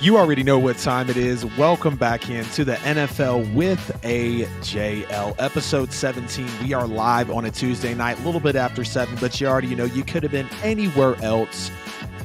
You already know what time it is. Welcome back into the NFL with AJL, episode 17. We are live on a Tuesday night, a little bit after 7, but you already know you could have been anywhere else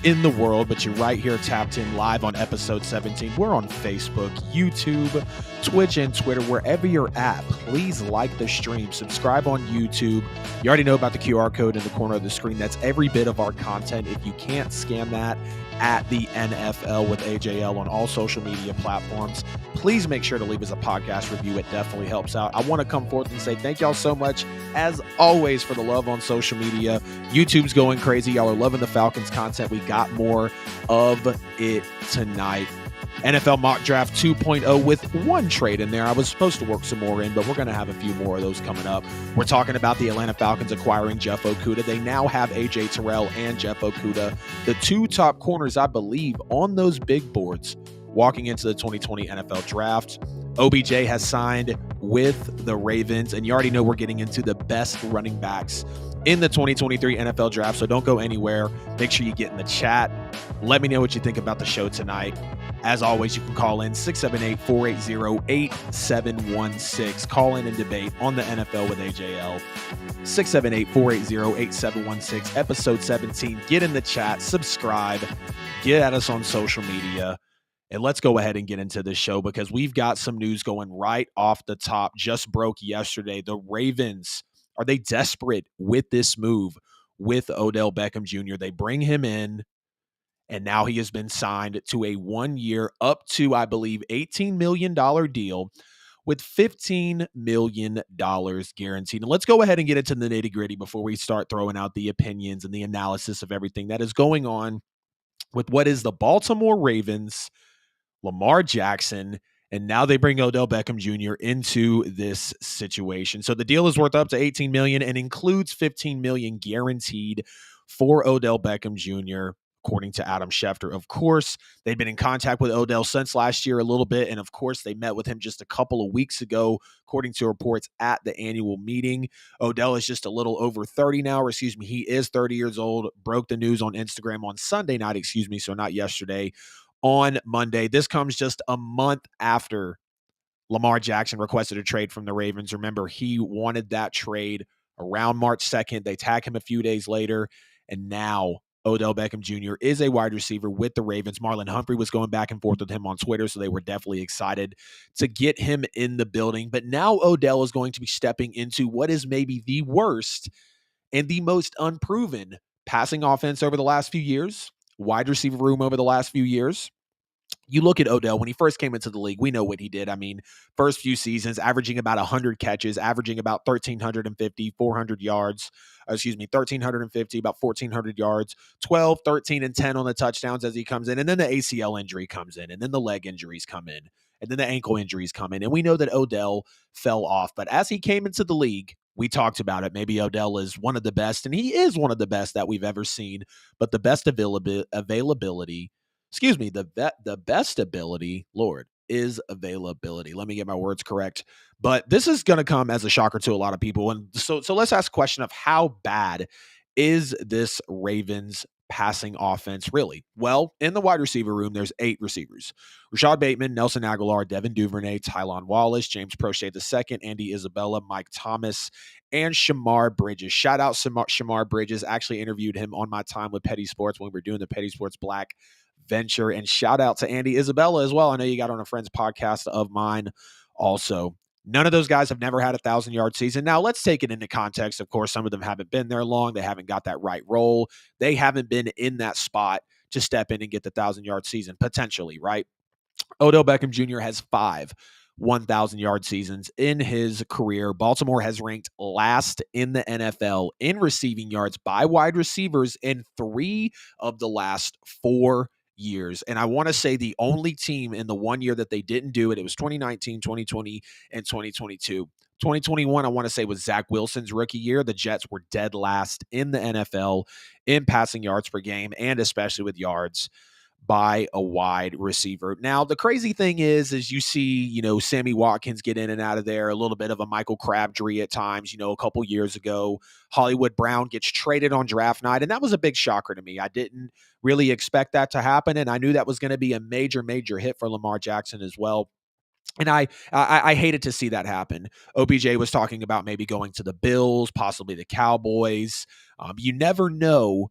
in the world, but you're right here tapped in live on episode 17. We're on Facebook, YouTube, Twitch, and Twitter. Wherever you're at, please like the stream, subscribe on YouTube. You already know about the QR code in the corner of the screen. That's every bit of our content. If you can't scan that, at the NFL with AJL on all social media platforms. Please make sure to leave us a podcast review. It definitely helps out. I want to come forth and say thank y'all so much, as always, for the love on social media. YouTube's going crazy. Y'all are loving the Falcons content. We got more of it tonight. NFL Mock Draft 2.0 with one trade in there. I was supposed to work some more in, but we're going to have a few more of those coming up. We're talking about the Atlanta Falcons acquiring Jeff Okudah. They now have A.J. Terrell and Jeff Okudah, the two top corners, I believe, on those big boards walking into the 2020 NFL Draft. OBJ has signed with the Ravens, and you already know we're getting into the best running backs in the 2023 NFL Draft, so don't go anywhere. Make sure you get in the chat. Let me know what you think about the show tonight. As always, you can call in 678-480-8716. Call in and debate on the NFL with AJL. 678-480-8716. Episode 17. Get in the chat. Subscribe. Get at us on social media. And let's go ahead and get into this show because we've got some news going right off the top. Just broke yesterday. The Ravens, are they desperate with this move with Odell Beckham Jr.? They bring him in, and now he has been signed to a 1 year up to, I believe, $18 million deal with $15 million guaranteed. And let's go ahead and get into the nitty gritty before we start throwing out the opinions and the analysis of everything that is going on with what is the Baltimore Ravens, Lamar Jackson, and now they bring Odell Beckham Jr. into this situation. So the deal is worth up to $18 million and includes $15 million guaranteed for Odell Beckham Jr., according to Adam Schefter. Of course, they've been in contact with Odell since last year a little bit, and of course, they met with him just a couple of weeks ago, according to reports at the annual meeting. Odell is just a little over 30 now, or excuse me, he is 30 years old, broke the news on Instagram on Sunday night, so not yesterday, on Monday. This comes just a month after Lamar Jackson requested a trade from the Ravens. Remember, he wanted that trade around March 2nd. They tag him a few days later, and now Odell Beckham Jr. is a wide receiver with the Ravens. Marlon Humphrey was going back and forth with him on Twitter, so they were definitely excited to get him in the building. But now Odell is going to be stepping into what is maybe the worst and the most unproven passing offense over the last few years, wide receiver room over the last few years. You look at Odell, when he first came into the league, we know what he did. I mean, first few seasons, averaging about 100 catches, averaging about 1,350, 400 yards. 1,350, about 1,400 yards, 12, 13, and 10 on the touchdowns as he comes in. And then the ACL injury comes in, and then the leg injuries come in, and then the ankle injuries come in. And we know that Odell fell off. But as he came into the league, we talked about it. Maybe Odell is one of the best, and he is one of the best that we've ever seen. But the best availability, the best ability, Lord, is availability. Let me get my words correct. But this is going to come as a shocker to a lot of people. And so let's ask a question of how bad is this Ravens passing offense really? Well, in the wide receiver room, there's 8 receivers. Rashad Bateman, Nelson Aguilar, Devin Duvernay, Tylan Wallace, James Prochet II, Andy Isabella, Mike Thomas, and Shamar Bridges. Shout out Shamar Bridges. Actually interviewed him on my time with Petty Sports when we were doing the Petty Sports Black venture. And shout out to Andy Isabella as well. I know you got on a friend's podcast of mine also. None of those guys have never had a 1,000-yard season. Now, let's take it into context. Of course, some of them haven't been there long. They haven't got that right role. They haven't been in that spot to step in and get the 1,000-yard season, potentially, right? Odell Beckham Jr. has 5 1,000-yard seasons in his career. Baltimore has ranked last in the NFL in receiving yards by wide receivers in 3 of the last 4 years. And I want to say the only team in the 1 year that they didn't do it, it was 2019, 2020, and 2022. 2021, I want to say, was Zach Wilson's rookie year. The Jets were dead last in the NFL in passing yards per game and especially with yards by a wide receiver. Now, the crazy thing is you see, Sammy Watkins get in and out of there, a little bit of a Michael Crabtree at times, a couple years ago. Hollywood Brown gets traded on draft night, and that was a big shocker to me. I didn't really expect that to happen, and I knew that was going to be a major, major hit for Lamar Jackson as well. And I hated to see that happen. OBJ was talking about maybe going to the Bills, possibly the Cowboys. You never know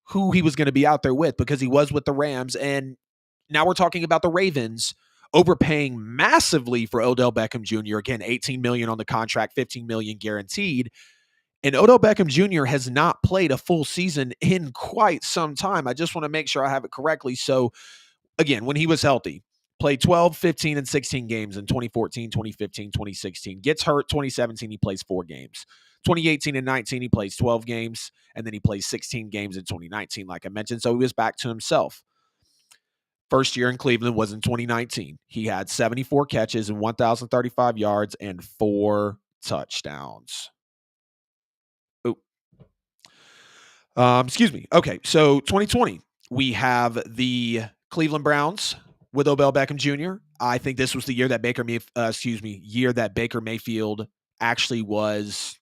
who he was going to be out there with because he was with the Rams. And now we're talking about the Ravens overpaying massively for Odell Beckham Jr. Again, $18 million on the contract, $15 million guaranteed. And Odell Beckham Jr. has not played a full season in quite some time. I just want to make sure I have it correctly. So, again, when he was healthy, played 12, 15, and 16 games in 2014, 2015, 2016. Gets hurt 2017, he plays 4 games. 2018 and 19, he plays 12 games, and then he plays 16 games in 2019, like I mentioned. So he was back to himself. First year in Cleveland was in 2019. He had 74 catches and 1,035 yards and 4 touchdowns. Excuse me. Okay, so 2020, we have the Cleveland Browns with Odell Beckham Jr. I think this was the year that Baker Mayfield actually was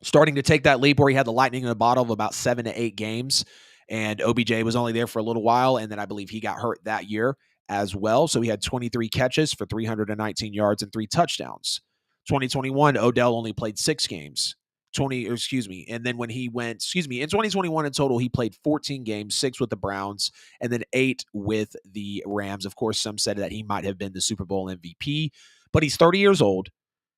starting to take that leap where he had the lightning in a bottle of about 7 to 8 games, and OBJ was only there for a little while, and then I believe he got hurt that year as well. So he had 23 catches for 319 yards and 3 touchdowns. 2021, Odell only played 6 games. And then when he went, in 2021 in total, he played 14 games, 6 with the Browns, and then 8 with the Rams. Of course, some said that he might have been the Super Bowl MVP, but he's 30 years old.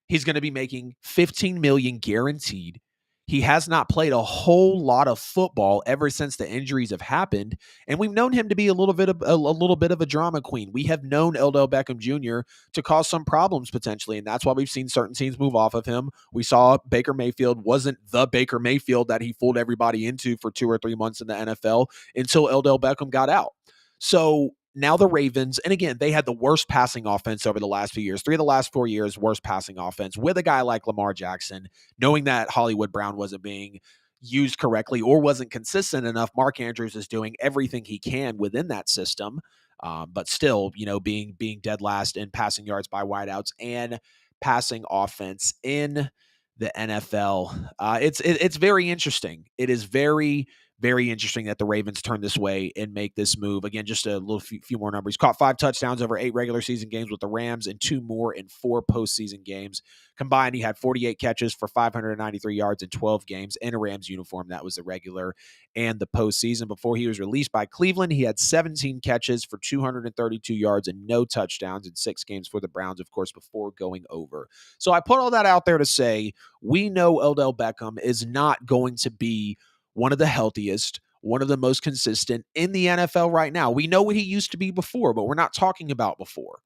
He's going to be making $15 million guaranteed. He has not played a whole lot of football ever since the injuries have happened, and we've known him to be a little bit of a drama queen. We have known Odell Beckham Jr. to cause some problems potentially, and that's why we've seen certain teams move off of him. We saw Baker Mayfield wasn't the Baker Mayfield that he fooled everybody into for 2 or 3 months in the NFL until Odell Beckham got out. So now the Ravens, and again, they had the worst passing offense over the last few years. 3 of the last 4 years, worst passing offense with a guy like Lamar Jackson, knowing that Hollywood Brown wasn't being used correctly or wasn't consistent enough. Mark Andrews is doing everything he can within that system, but still, being dead last in passing yards by wideouts and passing offense in the NFL. It's very interesting. It is very, very interesting that the Ravens turn this way and make this move. Again, just a little few more numbers. Caught 5 touchdowns over 8 regular season games with the Rams and 2 more in 4 postseason games. Combined, he had 48 catches for 593 yards in 12 games in a Rams uniform. That was the regular and the postseason. Before he was released by Cleveland, he had 17 catches for 232 yards and no touchdowns in 6 games for the Browns, of course, before going over. So I put all that out there to say we know Odell Beckham is not going to be one of the healthiest, one of the most consistent in the NFL right now. We know what he used to be before, but we're not talking about before.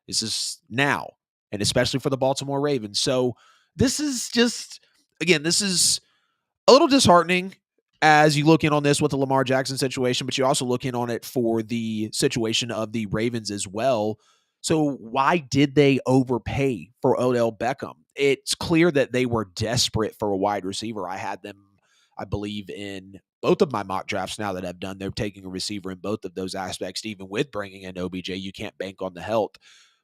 This is now, and especially for the Baltimore Ravens. So this is this is a little disheartening as you look in on this with the Lamar Jackson situation, but you also look in on it for the situation of the Ravens as well. So why did they overpay for Odell Beckham? It's clear that they were desperate for a wide receiver. I had them, I believe, in both of my mock drafts now that I've done. They're taking a receiver in both of those aspects. Even with bringing in OBJ, you can't bank on the health.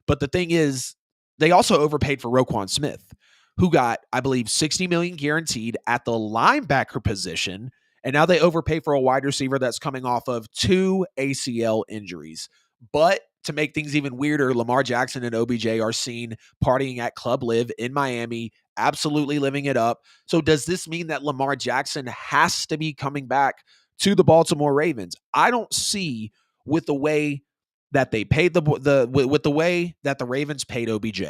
But the thing is, they also overpaid for Roquan Smith, who got, I believe, $60 million guaranteed at the linebacker position. And now they overpay for a wide receiver that's coming off of 2 ACL injuries. But to make things even weirder, Lamar Jackson and OBJ are seen partying at Club Live in Miami, absolutely living it up. So does this mean that Lamar Jackson has to be coming back to the Baltimore Ravens? I don't see, with the way that they paid with the way that the Ravens paid OBJ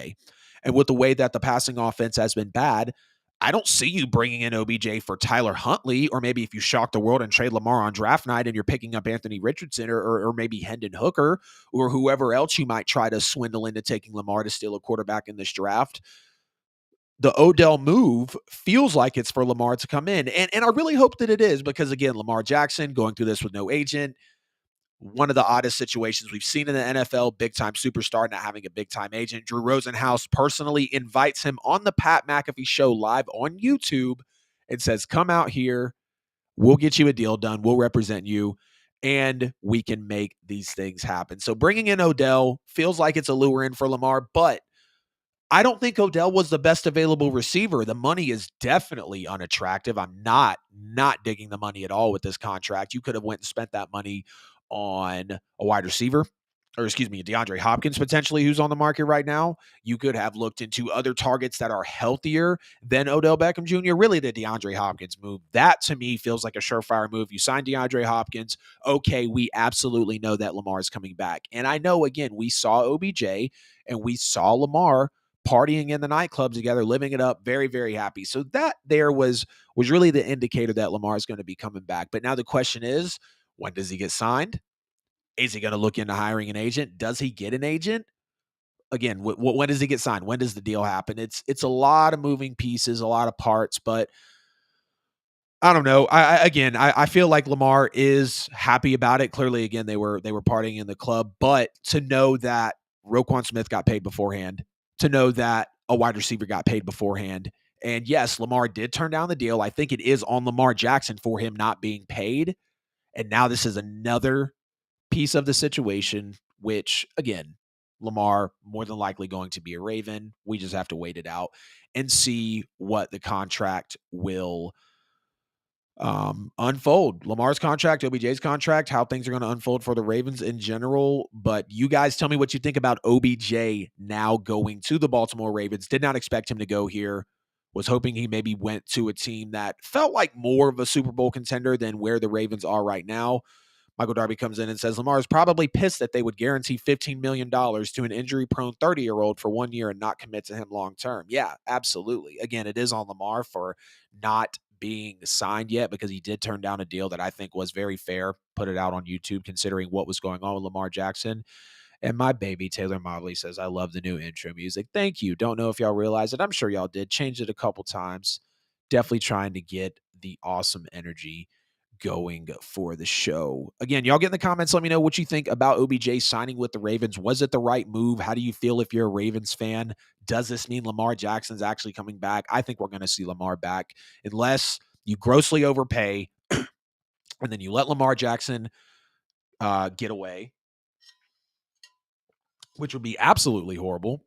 and with the way that the passing offense has been bad, I don't see you bringing in OBJ for Tyler Huntley, or maybe if you shock the world and trade Lamar on draft night and you're picking up Anthony Richardson or maybe Hendon Hooker or whoever else you might try to swindle into taking Lamar to steal a quarterback in this draft. The Odell move feels like it's for Lamar to come in. And I really hope that it is because, again, Lamar Jackson going through this with no agent, one of the oddest situations we've seen in the NFL, big-time superstar not having a big-time agent. Drew Rosenhaus personally invites him on the Pat McAfee show live on YouTube and says, come out here. We'll get you a deal done. We'll represent you. and we can make these things happen. So bringing in Odell feels like it's a lure in for Lamar, but I don't think Odell was the best available receiver. The money is definitely unattractive. I'm not digging the money at all with this contract. You could have went and spent that money on a wide receiver, or excuse me, DeAndre Hopkins potentially, who's on the market right now. You could have looked into other targets that are healthier than Odell Beckham Jr. Really, the DeAndre Hopkins move, that to me feels like a surefire move. You sign DeAndre Hopkins, okay, we absolutely know that Lamar is coming back. And I know, again, we saw OBJ and we saw Lamar partying in the nightclub together, living it up, very, very happy. So that there was really the indicator that Lamar is going to be coming back. But now the question is, when does he get signed? Is he going to look into hiring an agent? Does he get an agent? Again, when does he get signed? When does the deal happen? It's a lot of moving pieces, a lot of parts, but I don't know. I feel like Lamar is happy about it. Clearly, again, they were partying in the club, but to know that Roquan Smith got paid beforehand, to know that a wide receiver got paid beforehand, and yes, Lamar did turn down the deal. I think it is on Lamar Jackson for him not being paid, and now this is another piece of the situation, which again, Lamar more than likely going to be a Raven. We just have to wait it out and see what the contract will unfold. Lamar's contract, OBJ's contract, how things are going to unfold for the Ravens in general. But you guys tell me what you think about OBJ now going to the Baltimore Ravens. Did not expect him to go here. Was hoping he maybe went to a team that felt like more of a Super Bowl contender than where the Ravens are right now. Michael Darby comes in and says Lamar is probably pissed that they would guarantee $15 million to an injury-prone 30-year-old for 1 year and not commit to him long-term. Yeah, absolutely. Again, it is on Lamar for not being signed yet because he did turn down a deal that I think was very fair. Put it out on YouTube considering what was going on with Lamar Jackson. And my baby, Taylor Mobley, says, I love the new intro music. Thank you. Don't know if y'all realize it. I'm sure y'all did. Changed it a couple times. Definitely trying to get the awesome energy going for the show. Again, y'all get in the comments. Let me know what you think about OBJ signing with the Ravens. Was it the right move? How do you feel if you're a Ravens fan? Does this mean Lamar Jackson's actually coming back? I think we're going to see Lamar back unless you grossly overpay and then you let Lamar Jackson get away, which would be absolutely horrible.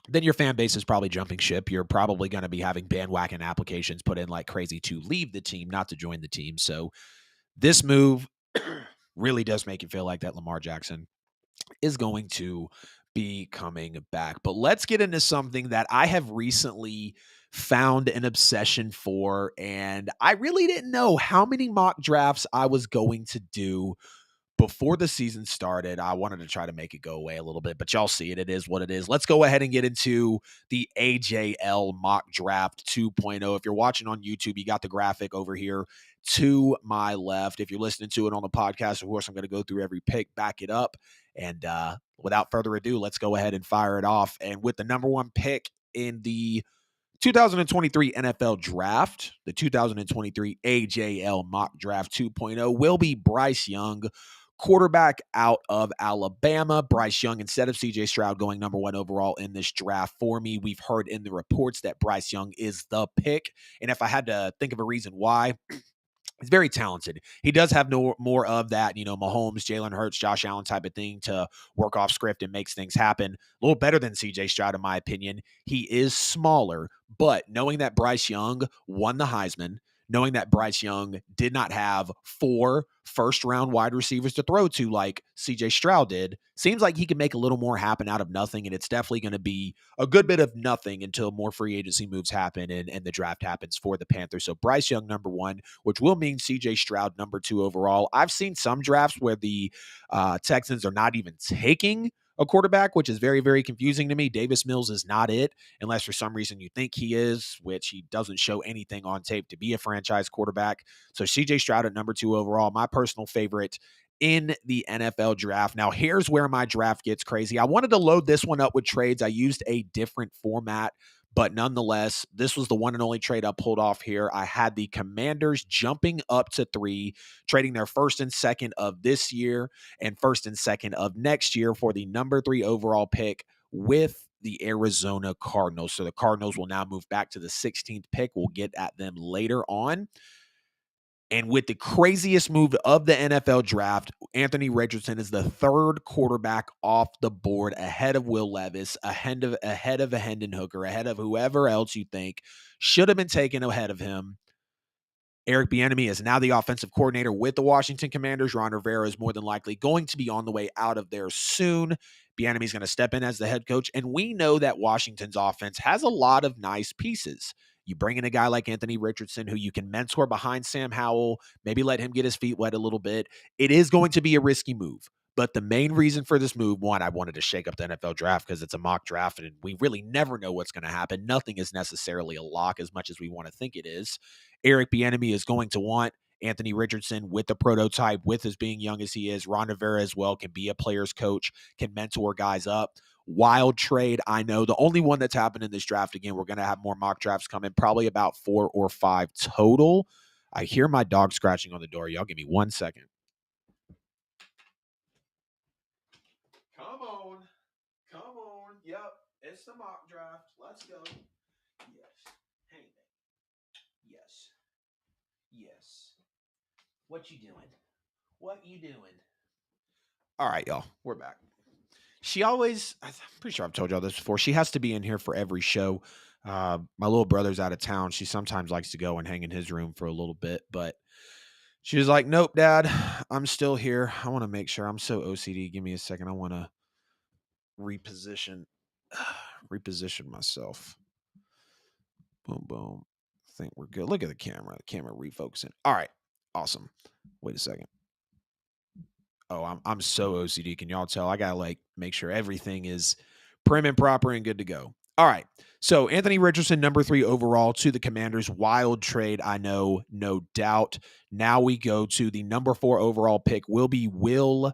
Then your fan base is probably jumping ship. You're probably going to be having bandwagon applications put in like crazy to leave the team, not to join the team. So this move really does make it feel like that Lamar Jackson is going to be coming back. But let's get into something that I have recently found an obsession for, and I really didn't know how many mock drafts I was going to do before the season started. I wanted to try to make it go away a little bit, but y'all see it. It is what it is. Let's go ahead and get into the AJL mock draft 2.0. If you're watching on YouTube, you got the graphic over here to my left. If you're listening to it on the podcast, of course, I'm going to go through every pick, back it up. And without further ado, let's go ahead and fire it off. And with the number one pick in the 2023 NFL Draft, the 2023 AJL Mock Draft 2.0 will be Bryce Young, quarterback out of Alabama. Bryce Young, instead of CJ Stroud, going number one overall in this draft for me. We've heard in the reports that Bryce Young is the pick. And if I had to think of a reason why, he's very talented. He does have more of that, Mahomes, Jalen Hurts, Josh Allen type of thing to work off script and makes things happen. A little better than CJ Stroud, in my opinion. He is smaller, but knowing that Bryce Young won the Heisman, knowing that Bryce Young did not have 4 first-round wide receivers to throw to like CJ Stroud did, seems like he can make a little more happen out of nothing, and it's definitely going to be a good bit of nothing until more free agency moves happen and the draft happens for the Panthers. So Bryce Young, number one, which will mean CJ Stroud, number 2 overall. I've seen some drafts where the Texans are not even taking a quarterback, which is very, very confusing to me. Davis Mills is not it, unless for some reason you think he is, which he doesn't show anything on tape to be a franchise quarterback. So CJ Stroud at number 2 overall, my personal favorite in the NFL draft. Now, here's where my draft gets crazy. I wanted to load this one up with trades. I used a different format, but nonetheless, this was the one and only trade I pulled off here. I had the Commanders jumping up to 3, trading their first and second of this year and first and second of next year for the number 3 overall pick with the Arizona Cardinals. So the Cardinals will now move back to the 16th pick. We'll get at them later on. And with the craziest move of the NFL draft, Anthony Richardson is the third quarterback off the board ahead of Will Levis, ahead of a Hendon Hooker, ahead of whoever else you think should have been taken ahead of him. Eric Bieniemy is now the offensive coordinator with the Washington Commanders. Ron Rivera is more than likely going to be on the way out of there soon. Bieniemy is going to step in as the head coach, and we know that Washington's offense has a lot of nice pieces. You bring in a guy like Anthony Richardson, who you can mentor behind Sam Howell, maybe let him get his feet wet a little bit. It is going to be a risky move. But the main reason for this move, one, I wanted to shake up the NFL draft because it's a mock draft and we really never know what's going to happen. Nothing is necessarily a lock as much as we want to think it is. Eric Bieniemy is going to want Anthony Richardson with the prototype, with as being young as he is. Ron Rivera as well can be a player's coach, can mentor guys up. Wild trade, I know. The only one that's happened in this draft, again, we're going to have more mock drafts coming, probably about 4 or 5 total. I hear my dog scratching on the door. Y'all give me 1 second. Come on. Come on. Yep. It's the mock draft. Let's go. Yes. Hang it. Yes. Yes. What you doing? What you doing? All right, y'all. We're back. She always, I'm pretty sure I've told y'all this before, she has to be in here for every show. My little brother's out of town. She sometimes likes to go and hang in his room for a little bit, but she was like, nope, Dad, I'm still here. I want to make sure. I'm so OCD. Give me a second. I want to reposition myself. Boom, boom. I think we're good. Look at the camera. The camera refocusing. All right. Awesome. Wait a second. Oh, I'm so OCD. Can y'all tell? I gotta like make sure everything is prim and proper and good to go. All right. So Anthony Richardson, number 3 overall to the Commanders. Wild trade, I know, no doubt. Now we go to the number 4 overall pick. Will be Will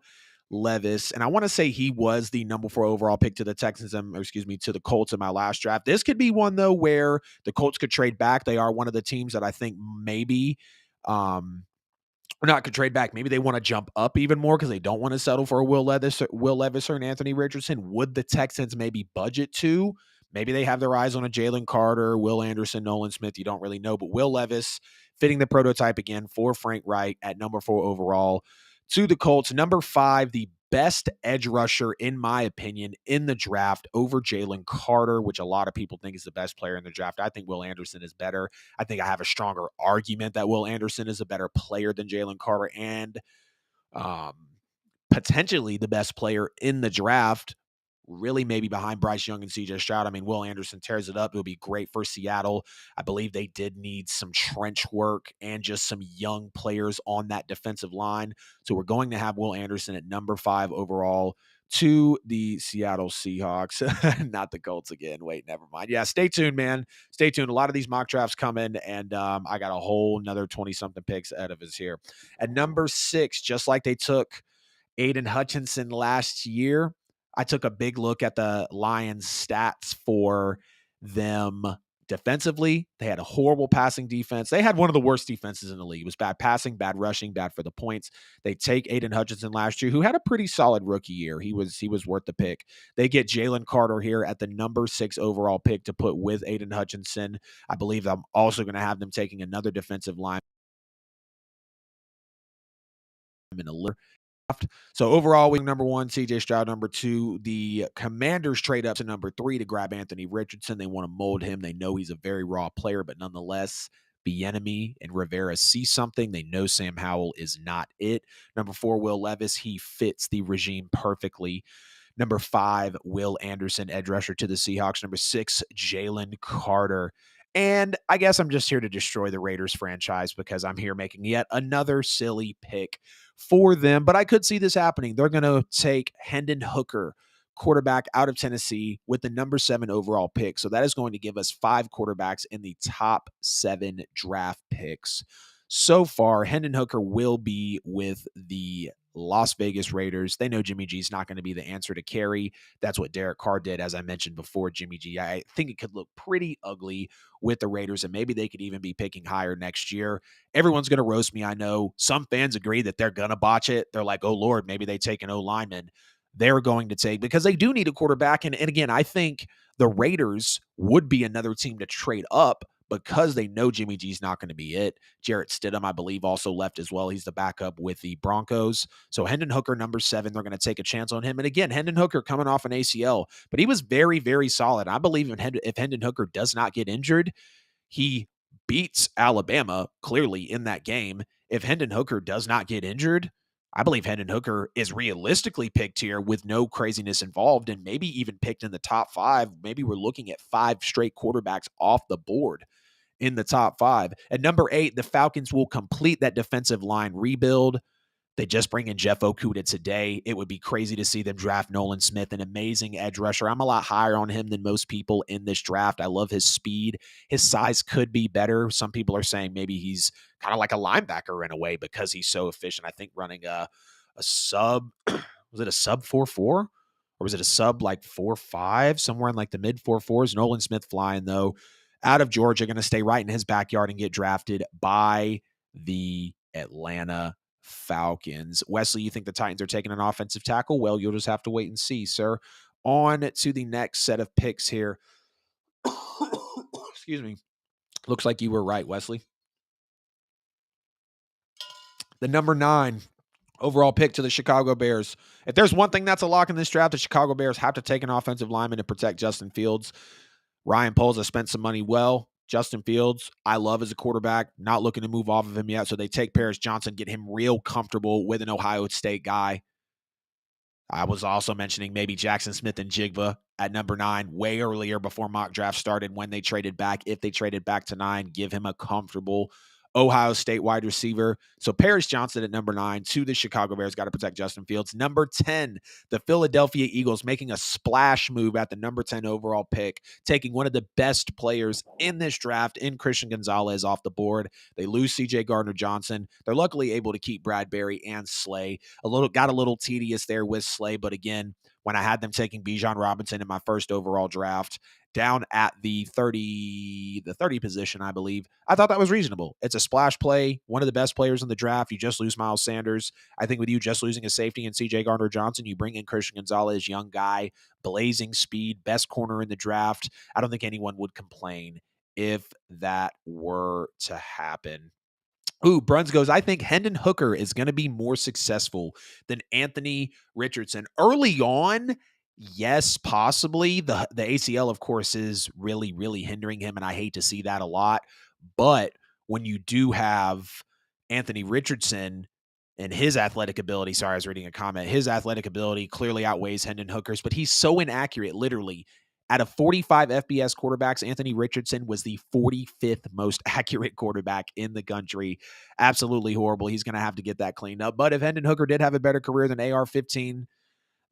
Levis. And I want to say he was the number 4 overall pick to the Texans, to the Colts in my last draft. This could be one, though, where the Colts could trade back. They are one of the teams that I think maybe or not could trade back. Maybe they want to jump up even more because they don't want to settle for a Will Levis or an Anthony Richardson. Would the Texans maybe budget to? Maybe they have their eyes on a Jalen Carter, Will Anderson, Nolan Smith. You don't really know. But Will Levis fitting the prototype again for Frank Wright at number 4 overall to the Colts. Number 5, the best edge rusher, in my opinion, in the draft over Jalen Carter, which a lot of people think is the best player in the draft. I think Will Anderson is better. I think I have a stronger argument that Will Anderson is a better player than Jalen Carter and potentially the best player in the draft, really maybe behind Bryce Young and CJ Stroud. I mean, Will Anderson tears it up. It would be great for Seattle. I believe they did need some trench work and just some young players on that defensive line. So we're going to have Will Anderson at number 5 overall to the Seattle Seahawks, not the Colts again. Wait, never mind. Yeah, stay tuned, man. Stay tuned. A lot of these mock drafts come in, and I got a whole another 20-something picks out of us here. At number 6, just like they took Aiden Hutchinson last year, I took a big look at the Lions stats for them defensively. They had a horrible passing defense. They had one of the worst defenses in the league. It was bad passing, bad rushing, bad for the points. They take Aiden Hutchinson last year, who had a pretty solid rookie year. He was worth the pick. They get Jalen Carter here at the number 6 overall pick to put with Aiden Hutchinson. I believe I'm also going to have them taking another defensive line in a little. So overall, we number 1, CJ Stroud. Number 2, the Commanders trade up to number 3 to grab Anthony Richardson. They want to mold him. They know he's a very raw player, but nonetheless, Bieniemy and Rivera see something. They know Sam Howell is not it. Number 4, Will Levis. He fits the regime perfectly. Number 5, Will Anderson, edge rusher to the Seahawks. Number 6, Jalen Carter. And I guess I'm just here to destroy the Raiders franchise because I'm here making yet another silly pick for them. But I could see this happening. They're going to take Hendon Hooker, quarterback out of Tennessee, with the number 7 overall pick. So that is going to give us 5 quarterbacks in the top 7 draft picks. So far, Hendon Hooker will be with the Las Vegas Raiders. They know Jimmy G is not going to be the answer to carry. That's what Derek Carr did, as I mentioned before. Jimmy G, I think it could look pretty ugly with the Raiders, and maybe they could even be picking higher next year. Everyone's going to roast me, I know. Some fans agree that they're going to botch it. They're like, oh, Lord, maybe they take an O-lineman. They're going to take, because they do need a quarterback. And again, I think the Raiders would be another team to trade up, because they know Jimmy G's not going to be it. Jarrett Stidham, I believe, also left as well. He's the backup with the Broncos. So Hendon Hooker, number 7, they're going to take a chance on him. And again, Hendon Hooker coming off an ACL, but he was very, very solid. I believe if Hendon Hooker does not get injured, he beats Alabama clearly in that game. If Hendon Hooker does not get injured, I believe Hendon Hooker is realistically picked here with no craziness involved and maybe even picked in the top 5. Maybe we're looking at 5 straight quarterbacks off the board in the top 5. At number 8, the Falcons will complete that defensive line rebuild. They just bring in Jeff Okudah today. It would be crazy to see them draft Nolan Smith, an amazing edge rusher. I'm a lot higher on him than most people in this draft. I love his speed. His size could be better. Some people are saying maybe he's kind of like a linebacker in a way because he's so efficient. I think running a sub, was it a sub 4.4? Or was it a sub like 4.5? Somewhere in like the mid 4.4s. Nolan Smith flying, though, out of Georgia, going to stay right in his backyard and get drafted by the Atlanta Falcons. Wesley, you think the Titans are taking an offensive tackle? Well, you'll just have to wait and see, sir. On to the next set of picks here. Excuse me. Looks like you were right, Wesley. The number 9 overall pick to the Chicago Bears. If there's one thing that's a lock in this draft, the Chicago Bears have to take an offensive lineman to protect Justin Fields. Ryan Poles has spent some money well. Justin Fields, I love as a quarterback, not looking to move off of him yet. So they take Paris Johnson, get him real comfortable with an Ohio State guy. I was also mentioning maybe Jackson Smith and Jigba at number 9 way earlier before mock draft started when they traded back. If they traded back to 9, give him a comfortable Ohio State wide receiver. So Paris Johnson at number 9 to the Chicago Bears. Got to protect Justin Fields. Number 10, the Philadelphia Eagles making a splash move at the number 10 overall pick, taking one of the best players in this draft in Christian Gonzalez off the board. They lose C.J. Gardner-Johnson. They're luckily able to keep Bradbury and Slay. Got a little tedious there with Slay, but again, when I had them taking Bijan Robinson in my first overall draft, down at the 30 position, I believe, I thought that was reasonable. It's a splash play, one of the best players in the draft. You just lose Miles Sanders. I think with you just losing a safety in C.J. Gardner-Johnson, you bring in Christian Gonzalez, young guy, blazing speed, best corner in the draft. I don't think anyone would complain if that were to happen. Ooh, Bruns goes, I think Hendon Hooker is going to be more successful than Anthony Richardson. Early on, yes, possibly. The ACL, of course, is really, really hindering him, and I hate to see that a lot. But when you do have Anthony Richardson and his athletic ability, sorry, I was reading a comment, his athletic ability clearly outweighs Hendon Hooker's, but he's so inaccurate, literally. Out of 45 FBS quarterbacks, Anthony Richardson was the 45th most accurate quarterback in the country. Absolutely horrible. He's going to have to get that cleaned up. But if Hendon Hooker did have a better career than AR-15,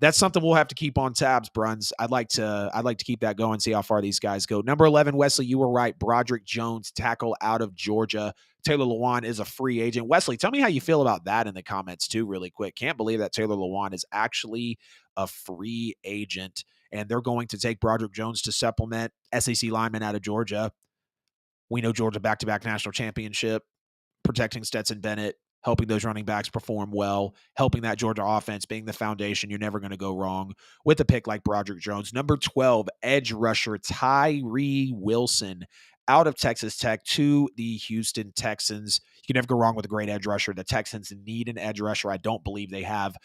that's something we'll have to keep on tabs, Bruns. I'd like to keep that going, see how far these guys go. Number 11, Wesley, you were right. Broderick Jones, tackle out of Georgia. Taylor Lewan is a free agent. Wesley, tell me how you feel about that in the comments too, really quick. Can't believe that Taylor Lewan is actually a free agent, and they're going to take Broderick Jones to supplement SEC lineman out of Georgia. We know Georgia back-to-back national championship, protecting Stetson Bennett, helping those running backs perform well, helping that Georgia offense being the foundation. You're never going to go wrong with a pick like Broderick Jones. Number 12, edge rusher Tyree Wilson out of Texas Tech to the Houston Texans. You can never go wrong with a great edge rusher. The Texans need an edge rusher. I don't believe they have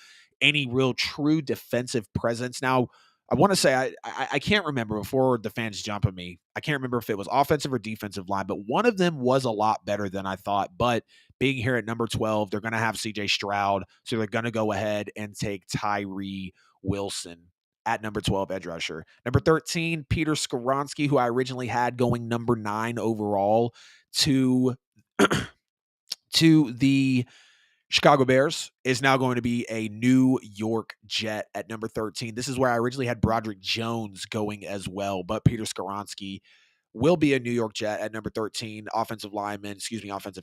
any real true defensive presence. Now, I want to say, I can't remember before the fans jump at me. I can't remember if it was offensive or defensive line, but one of them was a lot better than I thought. But being here at number 12, they're going to have C.J. Stroud, so they're going to go ahead and take Tyree Wilson at number 12 edge rusher. Number 13, Peter Skoronski, who I originally had going number 9 overall to the Chicago Bears, is now going to be a New York Jet at number 13. This is where I originally had Broderick Jones going as well, but Peter Skoronski will be a New York Jet at number 13, offensive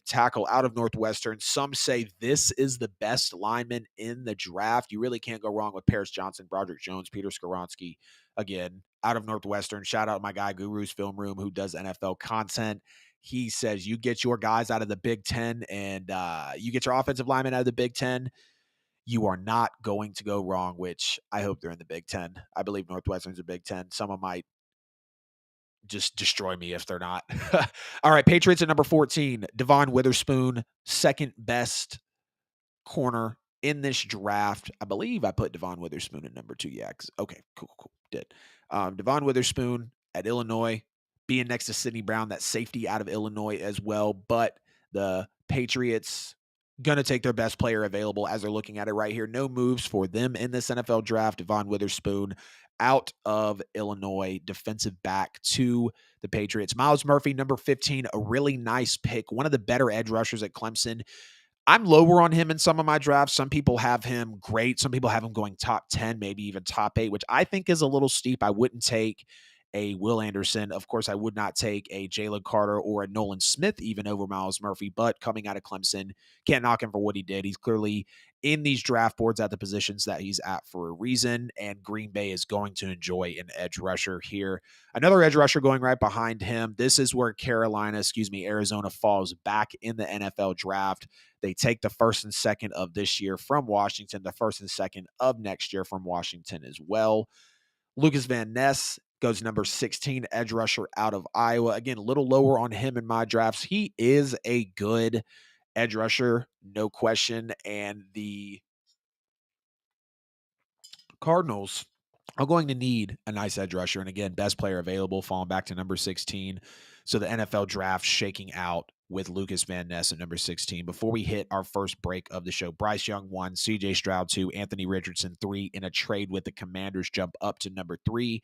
tackle out of Northwestern. Some say this is the best lineman in the draft. You really can't go wrong with Paris Johnson, Broderick Jones, Peter Skoronski, again, out of Northwestern. Shout out my guy, Guru's Film Room, who does NFL content. He says you get your guys out of the Big Ten and you get your offensive linemen out of the Big Ten, you are not going to go wrong, which I hope they're in the Big Ten. I believe Northwestern's a Big Ten. Someone might just destroy me if they're not. All right, Patriots at number 14, Devon Witherspoon, second best corner in this draft. I believe I put Devon Witherspoon at number 2. Yeah. Okay, cool. Did. Devon Witherspoon at Illinois, being next to Sidney Brown, that safety out of Illinois as well. But the Patriots going to take their best player available as they're looking at it right here. No moves for them in this NFL draft. Devon Witherspoon out of Illinois, defensive back to the Patriots. Myles Murphy, number 15, a really nice pick. One of the better edge rushers at Clemson. I'm lower on him in some of my drafts. Some people have him great. Some people have him going top 10, maybe even top 8, which I think is a little steep. I wouldn't take a Will Anderson. Of course, I would not take a Jalen Carter or a Nolan Smith even over Myles Murphy, but coming out of Clemson, can't knock him for what he did. He's clearly in these draft boards at the positions that he's at for a reason, and Green Bay is going to enjoy an edge rusher here. Another edge rusher going right behind him. This is where Arizona falls back in the NFL draft. They take the first and second of this year from Washington, the first and second of next year from Washington as well. Lucas Van Ness goes number 16, edge rusher out of Iowa. Again, a little lower on him in my drafts. He is a good edge rusher, no question. And the Cardinals are going to need a nice edge rusher. And again, best player available, falling back to number 16. So the NFL draft shaking out with Lucas Van Ness at number 16. Before we hit our first break of the show, Bryce Young 1, CJ Stroud 2, Anthony Richardson 3 in a trade with the Commanders jump up to number 3.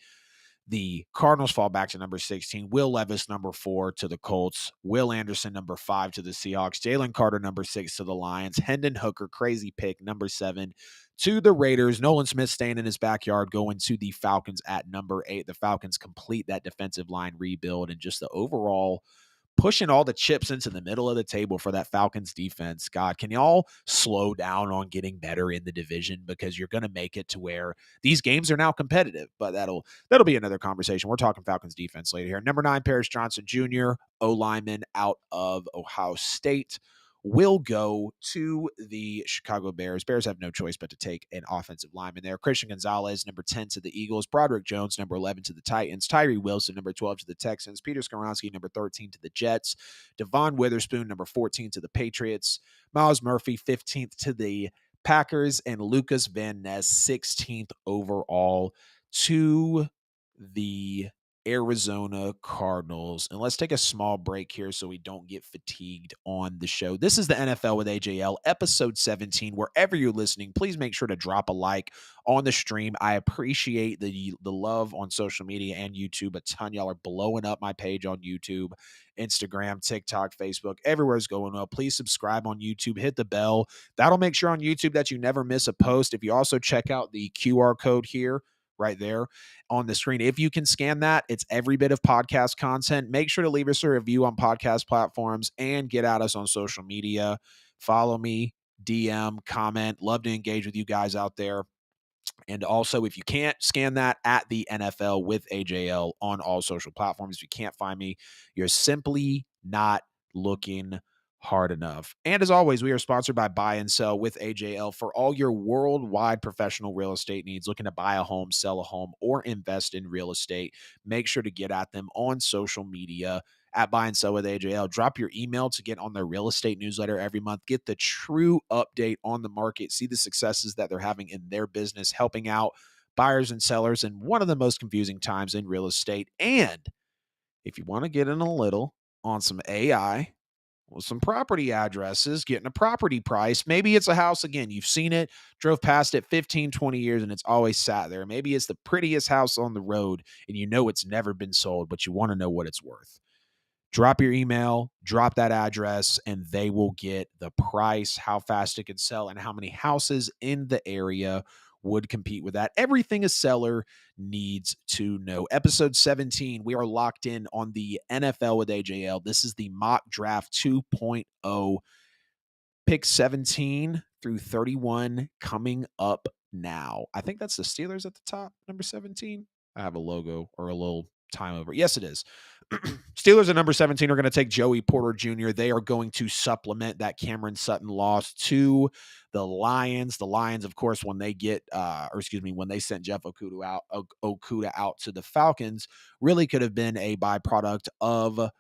The Cardinals fall back to number 16. Will Levis, number 4 to the Colts. Will Anderson, number 5 to the Seahawks. Jalen Carter, number 6 to the Lions. Hendon Hooker, crazy pick, number 7 to the Raiders. Nolan Smith staying in his backyard, going to the Falcons at number 8. The Falcons complete that defensive line rebuild and just the overall pushing all the chips into the middle of the table for that Falcons defense. God, can y'all slow down on getting better in the division, because you're going to make it to where these games are now competitive, but that'll be another conversation. We're talking Falcons defense later here. Number 9, Paris Johnson Jr., O-lineman out of Ohio State, will go to the Chicago Bears. Bears have no choice but to take an offensive lineman there. Christian Gonzalez, number 10 to the Eagles. Broderick Jones, number 11 to the Titans. Tyree Wilson, number 12 to the Texans. Peter Skoronski, number 13 to the Jets. Devon Witherspoon, number 14 to the Patriots. Myles Murphy, 15th to the Packers. And Lucas Van Ness, 16th overall to the Arizona Cardinals. And let's take a small break here so we don't get fatigued on the show. This is the NFL with AJL, episode 17. Wherever you're listening, please make sure to drop a like on the stream. I appreciate the love on social media and YouTube a ton. Y'all are blowing up my page on YouTube, Instagram, TikTok, Facebook. Everywhere's going well. Please subscribe on YouTube. Hit the bell. That'll make sure on YouTube that you never miss a post. If you also check out the QR code here, right there on the screen. If you can scan that, it's every bit of podcast content. Make sure to leave us a review on podcast platforms and get at us on social media. Follow me, DM, comment. Love to engage with you guys out there. And also, if you can't scan that, at the NFL with AJL on all social platforms. If you can't find me, you're simply not looking hard enough. And as always, we are sponsored by Buy and Sell with AJL for all your worldwide professional real estate needs. Looking to buy a home, sell a home, or invest in real estate, make sure to get at them on social media at Buy and Sell with AJL. Drop your email to get on their real estate newsletter every month. Get the true update on the market. See the successes that they're having in their business, helping out buyers and sellers in one of the most confusing times in real estate. And if you want to get in a little on some AI, with some property addresses, getting a property price. Maybe it's a house, again, you've seen it, drove past it 15, 20 years, and it's always sat there. Maybe it's the prettiest house on the road, and you know it's never been sold, but you want to know what it's worth. Drop your email, drop that address, and they will get the price, how fast it can sell, and how many houses in the area would compete with that. Everything a seller needs to know. Episode 17, we are locked in on the NFL with AJL. This is the mock draft 2.0, pick 17 through 31 coming up now. I think that's the Steelers at the top, number 17. I have a logo or a little time over. Yes, it is. Steelers at number 17 are going to take Joey Porter Jr. They are going to supplement that Cameron Sutton loss to the Lions. The Lions, of course, when they when they sent Jeff Okuda out to the Falcons, really could have been a byproduct of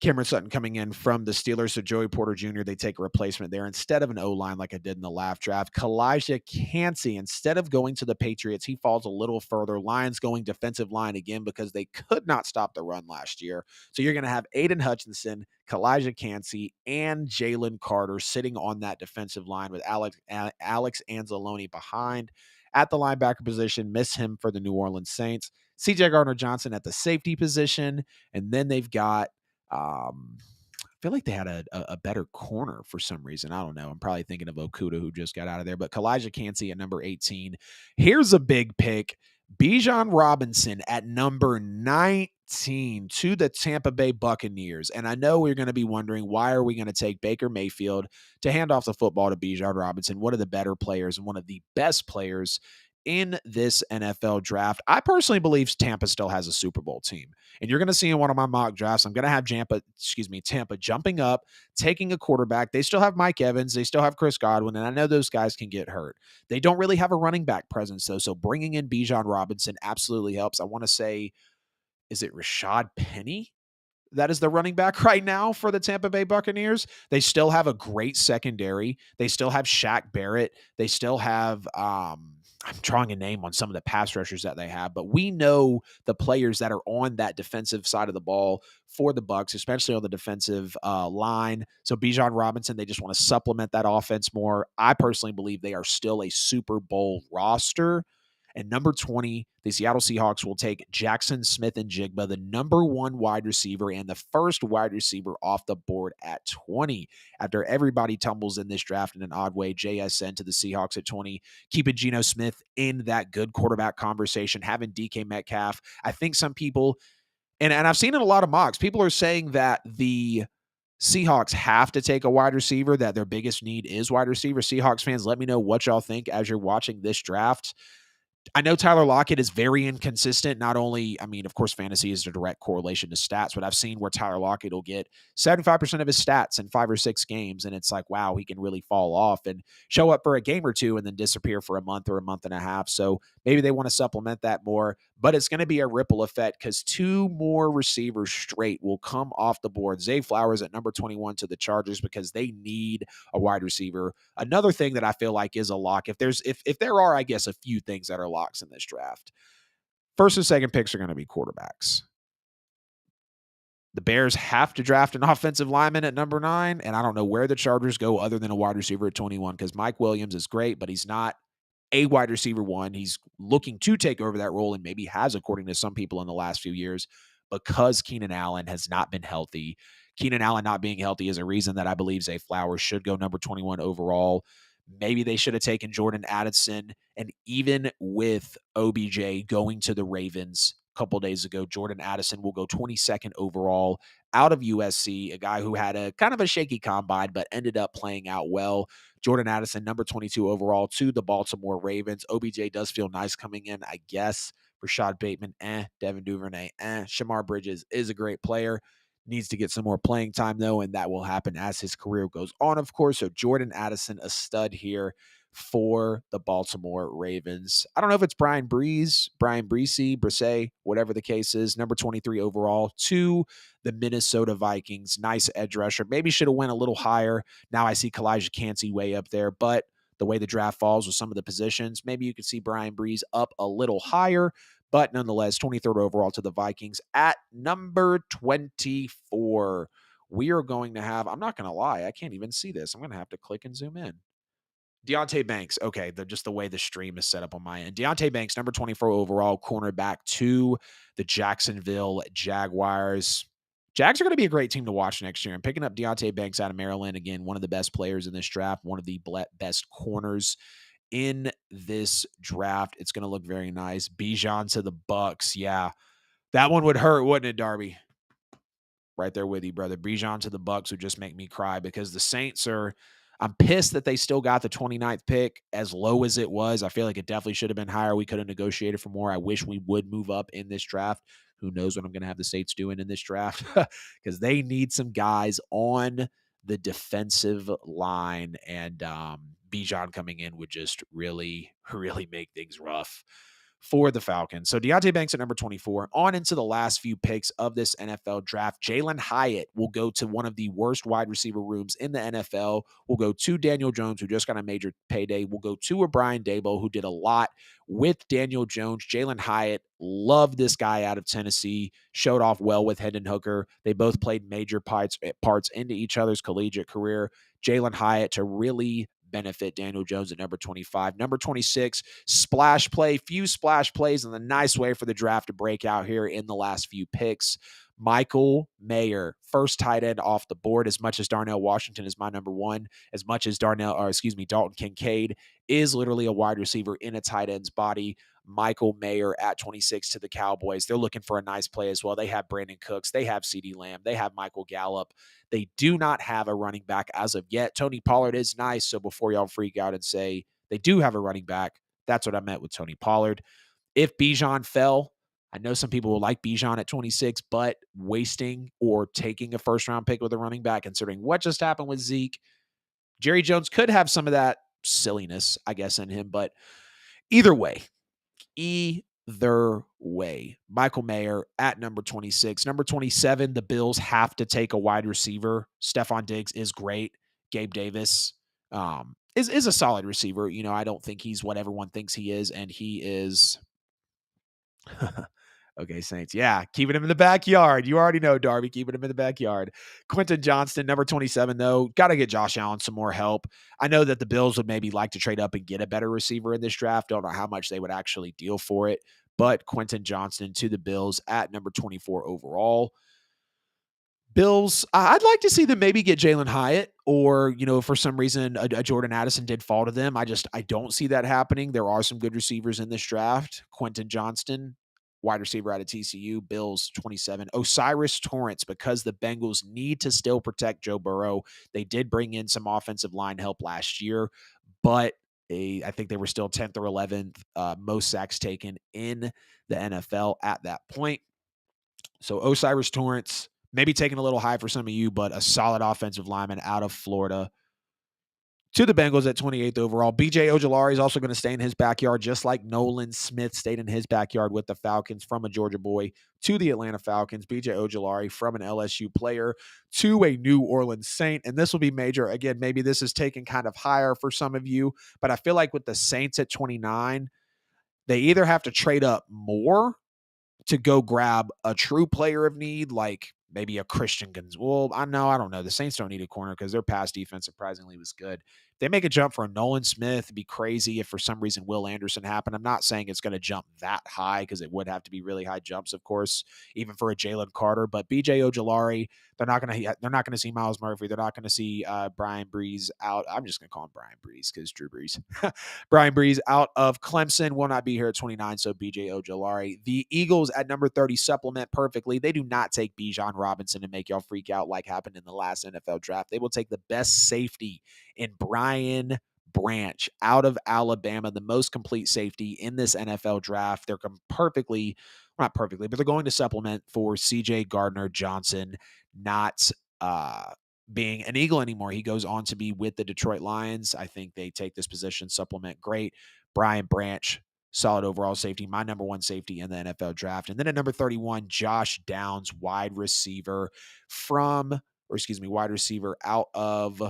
Cameron Sutton coming in from the Steelers. So Joey Porter Jr., they take a replacement there instead of an O-line like I did in the last draft. Kalijah Kancey, instead of going to the Patriots, he falls a little further. Lions going defensive line again because they could not stop the run last year. So you're going to have Aiden Hutchinson, Kalijah Kancey, and Jalen Carter sitting on that defensive line with Alex Anzalone behind. At the linebacker position, miss him for the New Orleans Saints. C.J. Gardner-Johnson at the safety position. And then they've got I feel like they had a better corner for some reason. I don't know. I'm probably thinking of Okuda, who just got out of there. But Kalijah Kancey at number 18. Here's a big pick. Bijan Robinson at number 19 to the Tampa Bay Buccaneers. And I know we're going to be wondering, why are we going to take Baker Mayfield to hand off the football to Bijan Robinson, one of the better players and one of the best players in this NFL draft? I personally believe Tampa still has a Super Bowl team. And you're going to see in one of my mock drafts, I'm going to have Tampa jumping up, taking a quarterback. They still have Mike Evans. They still have Chris Godwin. And I know those guys can get hurt. They don't really have a running back presence, though. So bringing in Bijan Robinson absolutely helps. I want to say, is it Rashad Penny that is the running back right now for the Tampa Bay Buccaneers? They still have a great secondary. They still have Shaq Barrett. They still have, I'm drawing a name on some of the pass rushers that they have, but we know the players that are on that defensive side of the ball for the Bucs, especially on the defensive line. So Bijan Robinson, they just want to supplement that offense more. I personally believe they are still a Super Bowl roster. And number 20, the Seattle Seahawks will take Jackson Smith-Njigba, the number 1 wide receiver and the first wide receiver off the board at 20. After everybody tumbles in this draft in an odd way, JSN to the Seahawks at 20, keeping Geno Smith in that good quarterback conversation, having DK Metcalf. I think some people, and I've seen in a lot of mocks, people are saying that the Seahawks have to take a wide receiver, that their biggest need is wide receiver. Seahawks fans, let me know what y'all think as you're watching this draft. I know Tyler Lockett is very inconsistent. Not only, I mean, of course, fantasy is a direct correlation to stats, but I've seen where Tyler Lockett will get 75% of his stats in 5 or 6 games. And it's like, wow, he can really fall off and show up for a game or two and then disappear for a month or a month and a half. So maybe they want to supplement that more, but it's going to be a ripple effect because 2 more receivers straight will come off the board. Zay Flowers at number 21 to the Chargers because they need a wide receiver. Another thing that I feel like is a lock, if there are, I guess, a few things that are locks in this draft, first and second picks are going to be quarterbacks. The Bears have to draft an offensive lineman at number 9, and I don't know where the Chargers go other than a wide receiver at 21 because Mike Williams is great, but he's not a wide receiver 1. He's looking to take over that role and maybe has, according to some people in the last few years, because Keenan Allen has not been healthy. Keenan Allen not being healthy is a reason that I believe Zay Flowers should go number 21 overall. Maybe they should have taken Jordan Addison. And even with OBJ going to the Ravens a couple days ago, Jordan Addison will go 22nd overall out of USC, a guy who had a kind of a shaky combine, but ended up playing out well. Jordan Addison, number 22 overall to the Baltimore Ravens. OBJ does feel nice coming in, I guess. Rashad Bateman, Devin Duvernay, Shamar Bridges is a great player. Needs to get some more playing time, though, and that will happen as his career goes on, of course. So Jordan Addison, a stud here for the Baltimore Ravens. I don't know if it's Brian Breeze, whatever the case is. Number 23 overall to the Minnesota Vikings. Nice edge rusher. Maybe should have went a little higher. Now I see Kalijah Kancey way up there, but the way the draft falls with some of the positions, maybe you could see Brian Breeze up a little higher. But nonetheless, 23rd overall to the Vikings at number 24. We are going to have, I'm not going to lie, I can't even see this. I'm going to have to click and zoom in. Deonte Banks. Okay, just the way the stream is set up on my end. Deonte Banks, number 24 overall, cornerback to the Jacksonville Jaguars. Jags are going to be a great team to watch next year. And picking up Deonte Banks out of Maryland, again, one of the best players in this draft, one of the best corners in this draft. It's going to look very nice. Bijan to the Bucs. Yeah, that one would hurt, wouldn't it, Darby? Right there with you, brother. Bijan to the Bucs would just make me cry because the Saints are, I'm pissed that they still got the 29th pick as low as it was. I feel like it definitely should have been higher. We could have negotiated for more. I wish we would move up in this draft. Who knows what I'm going to have the Saints doing in this draft because they need some guys on the defensive line, and Bijan coming in would just really, really make things rough for the Falcons. So Deontay Banks at number 24. On into the last few picks of this NFL draft. Jalen Hyatt will go to one of the worst wide receiver rooms in the NFL. We'll go to Daniel Jones, who just got a major payday. We'll go to Brian Daboll, who did a lot with Daniel Jones. Jalen Hyatt, loved this guy out of Tennessee, showed off well with Hendon Hooker. They both played major parts into each other's collegiate career. Jalen Hyatt to really benefit Daniel Jones at number 25. Number 26, splash play, few splash plays, and a nice way for the draft to break out here in the last few picks. Michael Mayer, first tight end off the board. As much as Darnell Washington is my number one, as much as Dalton Kincaid is literally a wide receiver in a tight end's body. Michael Mayer at 26 to the Cowboys. They're looking for a nice play as well. They have Brandon Cooks. They have CeeDee Lamb. They have Michael Gallup. They do not have a running back as of yet. Tony Pollard is nice. So before y'all freak out and say they do have a running back, that's what I meant with Tony Pollard. If Bijan fell, I know some people will like Bijan at 26, but wasting or taking a first-round pick with a running back, considering what just happened with Zeke, Jerry Jones could have some of that silliness, I guess, in him. But either way, Michael Mayer at number 26. Number 27, the Bills have to take a wide receiver. Stephon Diggs is great. Gabe Davis is a solid receiver. You know, I don't think he's what everyone thinks he is, and he is okay, Saints. Yeah, keeping him in the backyard. You already know, Darby, keeping him in the backyard. Quentin Johnston, number 27, though. Got to get Josh Allen some more help. I know that the Bills would maybe like to trade up and get a better receiver in this draft. Don't know how much they would actually deal for it. But Quentin Johnston to the Bills at number 24 overall. Bills, I'd like to see them maybe get Jalen Hyatt, or, you know, for some reason a Jordan Addison did fall to them. I don't see that happening. There are some good receivers in this draft. Quentin Johnston, wide receiver out of TCU, Bills 27. Osiris Torrance, because the Bengals need to still protect Joe Burrow. They did bring in some offensive line help last year, but I think they were still 10th or 11th most sacks taken in the NFL at that point. So Osiris Torrance, maybe taking a little high for some of you, but a solid offensive lineman out of Florida to the Bengals at 28th overall. BJ Ojulari is also going to stay in his backyard, just like Nolan Smith stayed in his backyard with the Falcons, from a Georgia boy to the Atlanta Falcons. BJ Ojulari from an LSU player to a New Orleans Saint. And this will be major. Again, maybe this is taken kind of higher for some of you, but I feel like with the Saints at 29, they either have to trade up more to go grab a true player of need, like maybe a Christian Gonzalez. Well, I don't know. The Saints don't need a corner because their pass defense surprisingly was good. If they make a jump for a Nolan Smith, it'd be crazy if for some reason Will Anderson happened. I'm not saying it's going to jump that high because it would have to be really high jumps, of course, even for a Jalen Carter. But BJ Ojulari, they're not going to see Miles Murphy. They're not going to see Brian Breeze out. I'm just going to call him Brian Breeze because Drew Brees. Brian Breeze out of Clemson will not be here at 29. So BJ Ojulari. The Eagles at number 30 supplement perfectly. They do not take Bijan Robinson to make y'all freak out like happened in the last NFL draft. They will take the best safety in Brian Branch out of Alabama, the most complete safety in this NFL draft. They're not perfectly, but they're going to supplement for CJ Gardner-Johnson, not being an Eagle anymore. He goes on to be with the Detroit Lions. I think they take this position, supplement great. Brian Branch, solid overall safety, my number one safety in the NFL draft. And then at number 31, Josh Downs, wide receiver out of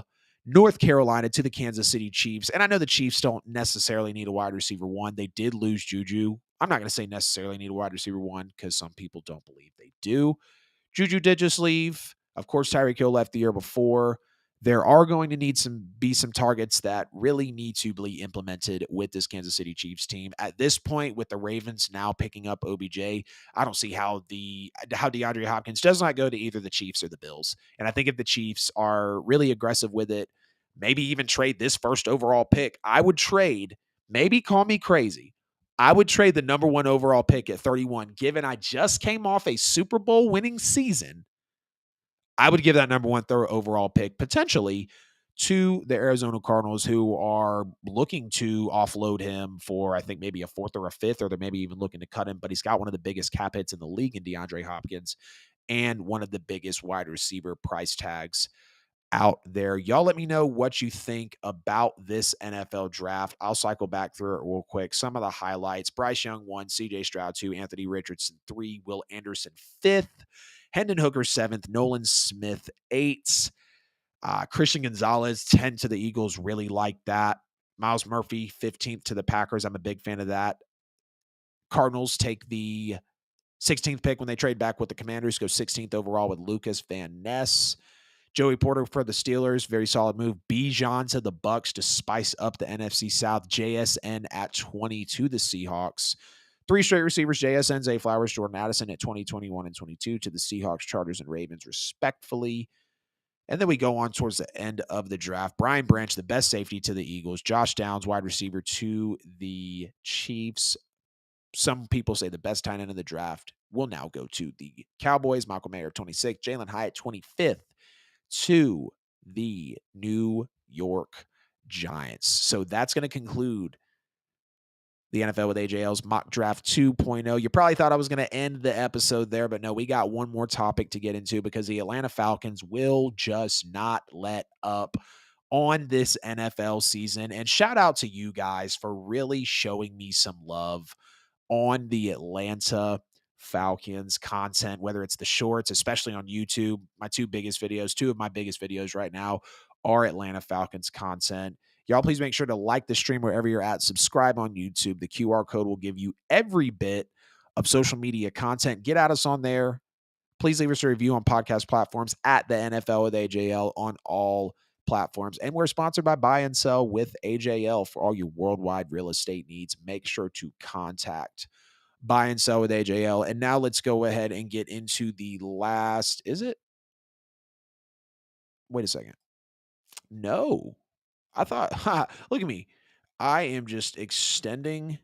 North Carolina to the Kansas City Chiefs. And I know the Chiefs don't necessarily need a wide receiver one. They did lose Juju. I'm not going to say necessarily need a wide receiver one because some people don't believe they do. Juju did just leave. Of course, Tyreek Hill left the year before. There are going to need be some targets that really need to be implemented with this Kansas City Chiefs team. At this point, with the Ravens now picking up OBJ, I don't see how DeAndre Hopkins does not go to either the Chiefs or the Bills. And I think if the Chiefs are really aggressive with it, maybe even trade this first overall pick, I would trade, maybe call me crazy, I would trade the number one overall pick at 31, given I just came off a Super Bowl winning season. I would give that number one overall pick potentially to the Arizona Cardinals, who are looking to offload him for, I think, maybe a fourth or a fifth, or they're maybe even looking to cut him. But he's got one of the biggest cap hits in the league in DeAndre Hopkins and one of the biggest wide receiver price tags out there. Y'all let me know what you think about this NFL draft. I'll cycle back through it real quick. Some of the highlights: Bryce Young 1, CJ Stroud 2, Anthony Richardson 3, Will Anderson 5th, Hendon Hooker 7th, Nolan Smith 8th, Christian Gonzalez 10 to the Eagles. Really like that. Miles Murphy 15th to the Packers. I'm a big fan of that. Cardinals take the 16th pick when they trade back with the Commanders, go 16th overall with Lucas Van Ness. Joey Porter for the Steelers, very solid move. Bijan to the Bucks to spice up the NFC South. JSN at 20 to the Seahawks. 3 straight receivers: JSN, Zay Flowers, Jordan Addison at 20, 21, and 22 to the Seahawks, Chargers, and Ravens, respectfully. And then we go on towards the end of the draft. Brian Branch, the best safety, to the Eagles. Josh Downs, wide receiver, to the Chiefs. Some people say the best tight end of the draft will now go to the Cowboys. Michael Mayer, 26. Jalen Hyatt, 25th. To the New York Giants. So that's going to conclude the NFL with AJL's Mock Draft 2.0. You probably thought I was going to end the episode there, but no, we got one more topic to get into because the Atlanta Falcons will just not let up on this NFL season. And shout out to you guys for really showing me some love on the Atlanta Falcons content, whether it's the shorts, especially on YouTube. My two of my biggest videos right now are Atlanta Falcons content. Y'all please make sure to like the stream wherever you're at. Subscribe on YouTube. The QR code will give you every bit of social media content. Get at us on there. Please leave us a review on podcast platforms at the NFL with AJL on all platforms. And we're sponsored by Buy and Sell with AJL for all your worldwide real estate needs. Make sure to contact Buy and Sell with AJL. And now let's go ahead and get into the last. Is it? Wait a second. No. I thought, look at me. I am just extending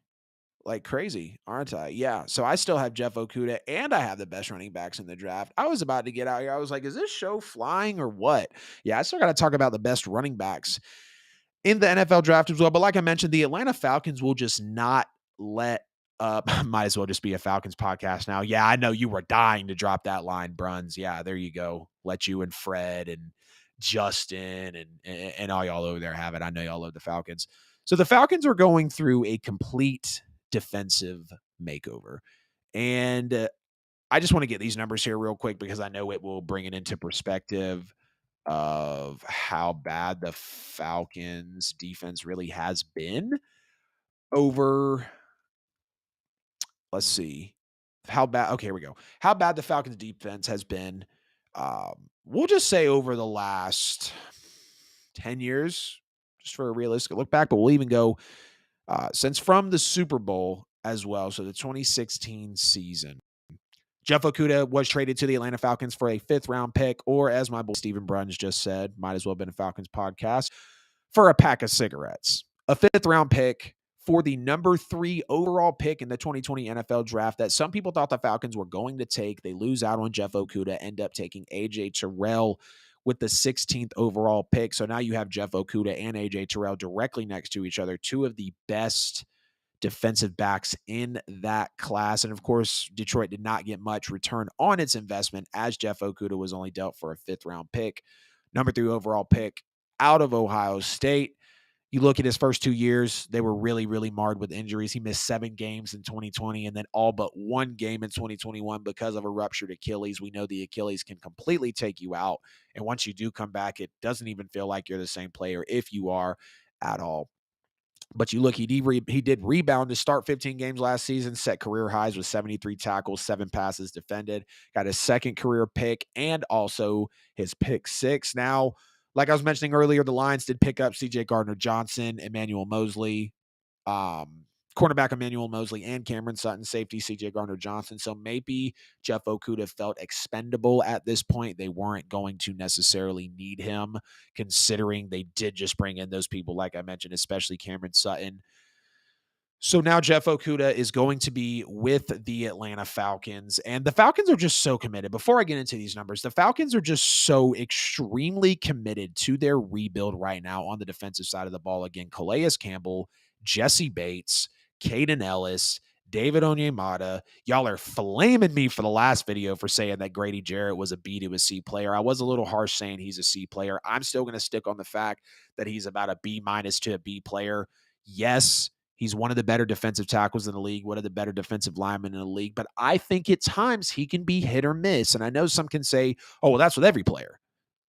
like crazy, aren't I? Yeah. So I still have Jeff Okudah and I have the best running backs in the draft. I was about to get out here. I was like, is this show flying or what? Yeah, I still got to talk about the best running backs in the NFL draft as well. But like I mentioned, the Atlanta Falcons will just not let up. Might as well just be a Falcons podcast now. Yeah, I know you were dying to drop that line, Bruns. Yeah, there you go. Let you and Fred and Justin and all y'all over there have it. I know y'all love the Falcons. So the Falcons are going through a complete defensive makeover. And I just want to get these numbers here real quick because I know it will bring it into perspective of how bad the Falcons defense really has been over, let's see, how bad, okay, here we go. How bad the Falcons defense has been, we'll just say over the last 10 years, just for a realistic look back, but we'll even go since from the Super Bowl as well. So the 2016 season. Jeff Okudah was traded to the Atlanta Falcons for a 5th-round pick, or as my boy Stephen Bruns just said, might as well have been a Falcons podcast, for a pack of cigarettes. A 5th-round pick for the number 3 overall pick in the 2020 NFL draft that some people thought the Falcons were going to take. They lose out on Jeff Okudah, end up taking A.J. Terrell with the 16th overall pick. So now you have Jeff Okudah and A.J. Terrell directly next to each other, two of the best defensive backs in that class. And of course, Detroit did not get much return on its investment as Jeff Okudah was only dealt for a 5th-round pick, number 3 overall pick out of Ohio State. You look at his first 2 years, they were really, really marred with injuries. He missed 7 games in 2020 and then all but 1 game in 2021 because of a ruptured Achilles. We know the Achilles can completely take you out. And once you do come back, it doesn't even feel like you're the same player if you are at all. But you look, he did rebound to start 15 games last season, set career highs with 73 tackles, 7 passes defended, got his 2nd career pick and also his pick 6. Now, like I was mentioning earlier, the Lions did pick up C.J. Gardner-Johnson, Emmanuel Mosley, cornerback Emmanuel Mosley, and Cameron Sutton, safety C.J. Gardner-Johnson. So maybe Jeff Okudah felt expendable at this point. They weren't going to necessarily need him, considering they did just bring in those people, like I mentioned, especially Cameron Sutton. So now Jeff Okudah is going to be with the Atlanta Falcons, and the Falcons are just so committed. Before I get into these numbers, the Falcons are just so extremely committed to their rebuild right now on the defensive side of the ball. Again, Calais Campbell, Jesse Bates, Caden Ellis, David Onyemata. Y'all are flaming me for the last video for saying that Grady Jarrett was a B to a C player. I was a little harsh saying he's a C player. I'm still going to stick on the fact that he's about a B minus to a B player. Yes, he's one of the better defensive tackles in the league, one of the better defensive linemen in the league. But I think at times he can be hit or miss. And I know some can say, oh, well, that's with every player.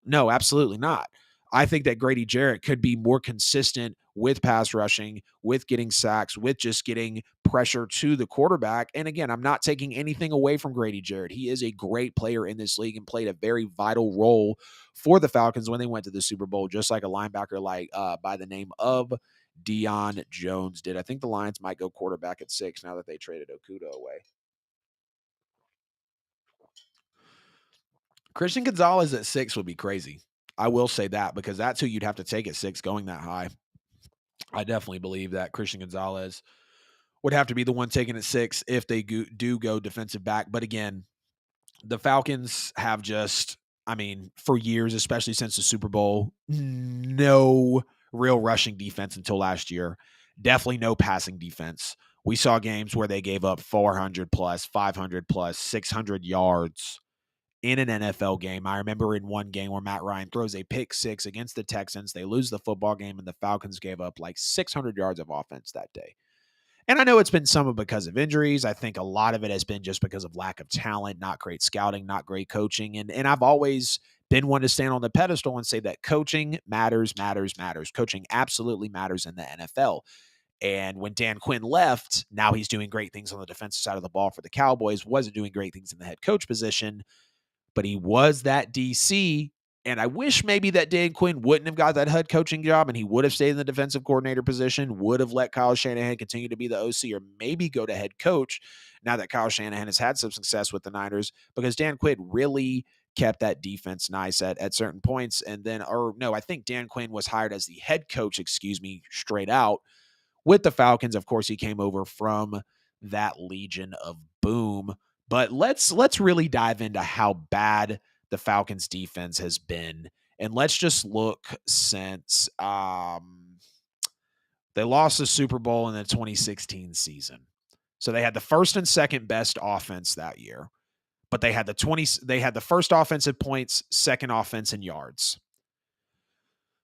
No, absolutely not. I think that Grady Jarrett could be more consistent with pass rushing, with getting sacks, with just getting pressure to the quarterback. And again, I'm not taking anything away from Grady Jarrett. He is a great player in this league and played a very vital role for the Falcons when they went to the Super Bowl, just like a linebacker by the name of Deion Jones did. I think the Lions might go quarterback at 6 now that they traded Okudah away. Christian Gonzalez at 6 would be crazy. I will say that because that's who you'd have to take at 6 going that high. I definitely believe that Christian Gonzalez would have to be the one taken at 6 if they do go defensive back. But again, the Falcons have just, I mean, for years, especially since the Super Bowl, no real rushing defense until last year. Definitely no passing defense. We saw games where they gave up 400 plus, 500 plus, 600 yards in an NFL game. I remember in one game where Matt Ryan throws a pick 6 against the Texans. They lose the football game, and the Falcons gave up like 600 yards of offense that day. And I know it's been some because of injuries. I think a lot of it has been just because of lack of talent, not great scouting, not great coaching. And I've always been one to stand on the pedestal and say that coaching matters. Coaching absolutely matters in the NFL. And when Dan Quinn left, now he's doing great things on the defensive side of the ball for the Cowboys, wasn't doing great things in the head coach position, but he was that DC. And I wish maybe that Dan Quinn wouldn't have got that head coaching job and he would have stayed in the defensive coordinator position, would have let Kyle Shanahan continue to be the OC or maybe go to head coach now that Kyle Shanahan has had some success with the Niners, because Dan Quinn really kept that defense nice at certain points. And then, or no, I think Dan Quinn was hired as the head coach, straight out with the Falcons. Of course, he came over from that Legion of Boom. But let's really dive into how bad the Falcons defense has been. And let's just look since they lost the Super Bowl in the 2016 season. So they had the first and second best offense that year, but they had the first offensive points, second offense in yards.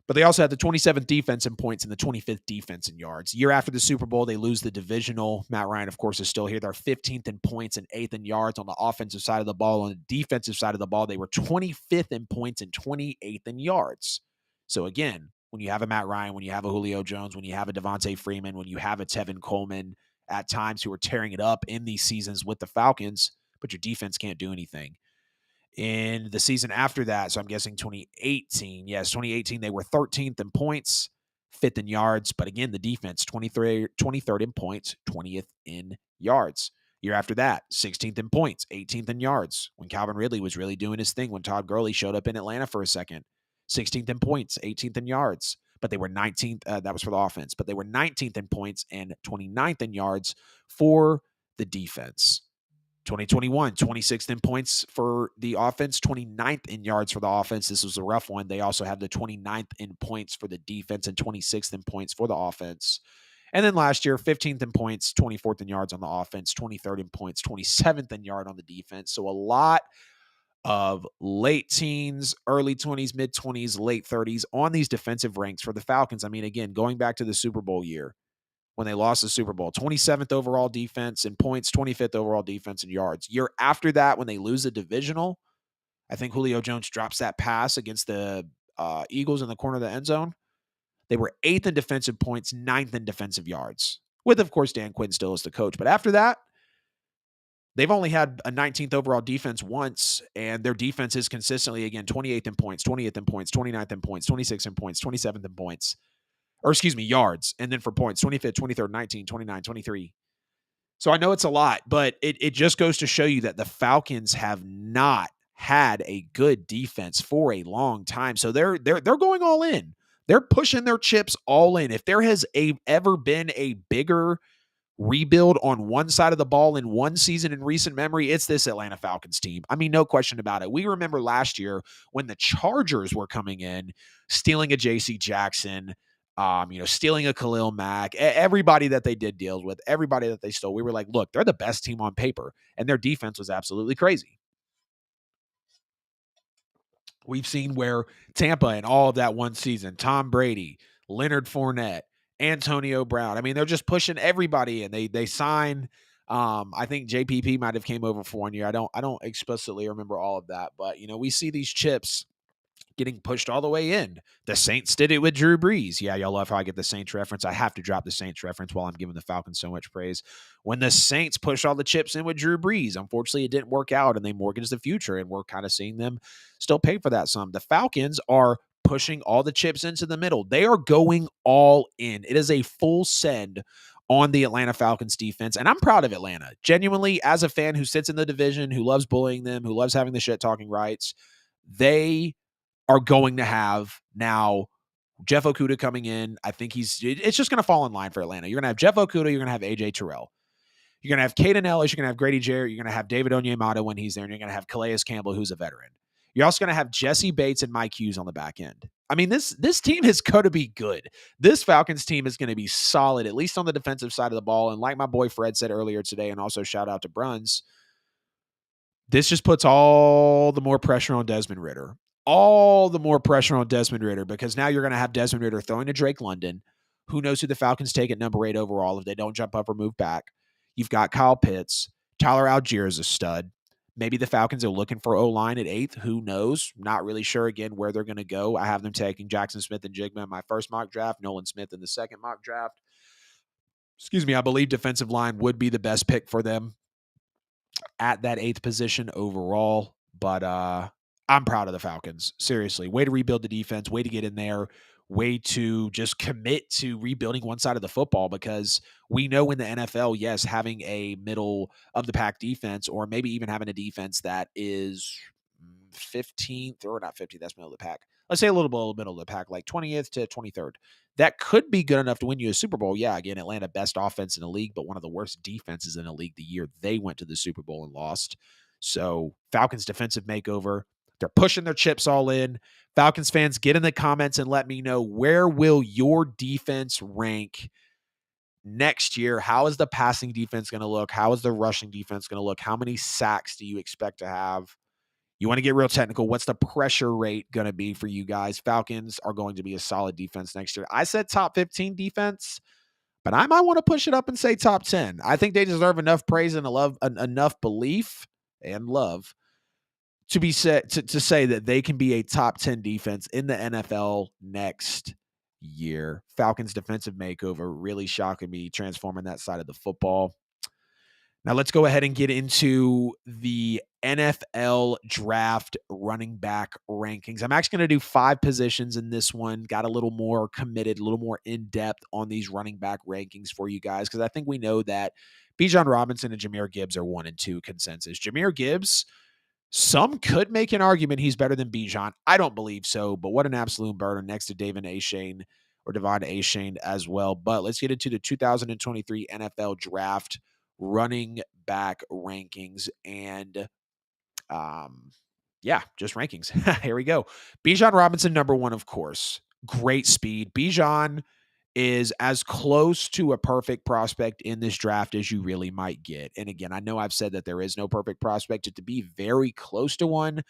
But they also had the 27th defense in points and the 25th defense in yards. Year after the Super Bowl, they lose the divisional. Matt Ryan, of course, is still here. They're 15th in points and 8th in yards on the offensive side of the ball. On the defensive side of the ball, they were 25th in points and 28th in yards. So again, when you have a Matt Ryan, when you have a Julio Jones, when you have a Devontae Freeman, when you have a Tevin Coleman at times who are tearing it up in these seasons with the Falcons, but your defense can't do anything. In the season after that, so I'm guessing 2018. Yes, 2018, they were 13th in points, 5th in yards. But again, the defense, 23rd in points, 20th in yards. Year after that, 16th in points, 18th in yards. When Calvin Ridley was really doing his thing, when Todd Gurley showed up in Atlanta for a second, 16th in points, 18th in yards. But they were 19th. That was for the offense. But they were 19th in points and 29th in yards for the defense. 2021, 26th in points for the offense, 29th in yards for the offense. This was a rough one. They also have the 29th in points for the defense and 26th in points for the offense. And then last year, 15th in points, 24th in yards on the offense, 23rd in points, 27th in yard on the defense. So a lot of late teens, early 20s, mid 20s, late 30s on these defensive ranks for the Falcons. I mean, again, going back to the Super Bowl year, when they lost the Super Bowl, 27th overall defense in points, 25th overall defense in yards. Year after that, when they lose the divisional, I think Julio Jones drops that pass against the Eagles in the corner of the end zone. They were 8th in defensive points, 9th in defensive yards, with, of course, Dan Quinn still as the coach. But after that, they've only had a 19th overall defense once, and their defense is consistently, again, 28th in points, 20th in points, 29th in points, 26th in points, 27th in points. Yards. And then for points, 25th, 23rd, 19, 29, 23. So I know it's a lot, but it just goes to show you that the Falcons have not had a good defense for a long time. So they're going all in. They're pushing their chips all in. If there has ever been a bigger rebuild on one side of the ball in one season in recent memory, it's this Atlanta Falcons team. I mean, no question about it. We remember last year when the Chargers were coming in, stealing a J.C. Jackson, stealing a Khalil Mack, everybody that they did deals with, everybody that they stole. We were like, look, they're the best team on paper, and their defense was absolutely crazy. We've seen where Tampa in all of that one season, Tom Brady, Leonard Fournette, Antonio Brown. I mean, they're just pushing everybody in. They sign. I think JPP might have came over for 1 year. I don't explicitly remember all of that, but we see these chips getting pushed all the way in. The Saints did it with Drew Brees. Yeah, y'all love how I get the Saints reference. I have to drop the Saints reference while I'm giving the Falcons so much praise. When the Saints pushed all the chips in with Drew Brees, unfortunately, it didn't work out, and they mortgaged the future, and we're kind of seeing them still pay for that some. The Falcons are pushing all the chips into the middle. They are going all in. It is a full send on the Atlanta Falcons defense, and I'm proud of Atlanta. Genuinely, as a fan who sits in the division, who loves bullying them, who loves having the shit-talking rights, they are going to have now Jeff Okudah coming in. I think it's just going to fall in line for Atlanta. You're going to have Jeff Okudah. You're going to have AJ Terrell. You're going to have Caden Ellis. You're going to have Grady Jarrett. You're going to have David Onyemata when he's there. And you're going to have Calais Campbell, who's a veteran. You're also going to have Jesse Bates and Mike Hughes on the back end. I mean, this team is going to be good. This Falcons team is going to be solid, at least on the defensive side of the ball. And like my boy Fred said earlier today, and also shout out to Bruns, this just puts all the more pressure on Desmond Ridder. All the more pressure on Desmond Ridder, because now you're going to have Desmond Ridder throwing to Drake London. Who knows who the Falcons take at number 8 overall if they don't jump up or move back. You've got Kyle Pitts. Tyler Algier is a stud. Maybe the Falcons are looking for O-line at 8th. Who knows? Not really sure, again, where they're going to go. I have them taking Jackson Smith and Jigma in my first mock draft, Nolan Smith in the second mock draft. Excuse me, I believe defensive line would be the best pick for them at that 8th position overall. But I'm proud of the Falcons. Seriously, way to rebuild the defense, way to get in there, way to just commit to rebuilding one side of the football, because we know in the NFL, yes, having a middle of the pack defense, or maybe even having a defense that is 15th, or not 15th, that's middle of the pack. Let's say a little bit middle of the pack, like 20th to 23rd. That could be good enough to win you a Super Bowl. Yeah, again, Atlanta, best offense in the league, but one of the worst defenses in the league the year they went to the Super Bowl and lost. So Falcons defensive makeover. They're pushing their chips all in. Falcons fans, get in the comments and let me know, where will your defense rank next year? How is the passing defense going to look? How is the rushing defense going to look? How many sacks do you expect to have? You want to get real technical. What's the pressure rate going to be for you guys? Falcons are going to be a solid defense next year. I said top 15 defense, but I might want to push it up and say top 10. I think they deserve enough praise and enough belief and love to be set to say that they can be a top 10 defense in the NFL next year. Falcons defensive makeover really shocking me, transforming that side of the football. Now let's go ahead and get into the NFL draft running back rankings. I'm actually going to do 5 positions in this one. Got a little more committed, a little more in-depth on these running back rankings for you guys, because I think we know that Bijan Robinson and Jahmyr Gibbs are 1 and 2 consensus. Jahmyr Gibbs, some could make an argument he's better than Bijan. I don't believe so, but what an absolute burden next to Devon Achane as well. But let's get into the 2023 NFL draft running back rankings, and just rankings. Here we go. Bijan Robinson, number 1, of course. Great speed. Bijan is as close to a perfect prospect in this draft as you really might get. And again, I know I've said that there is no perfect prospect, to be very close to one,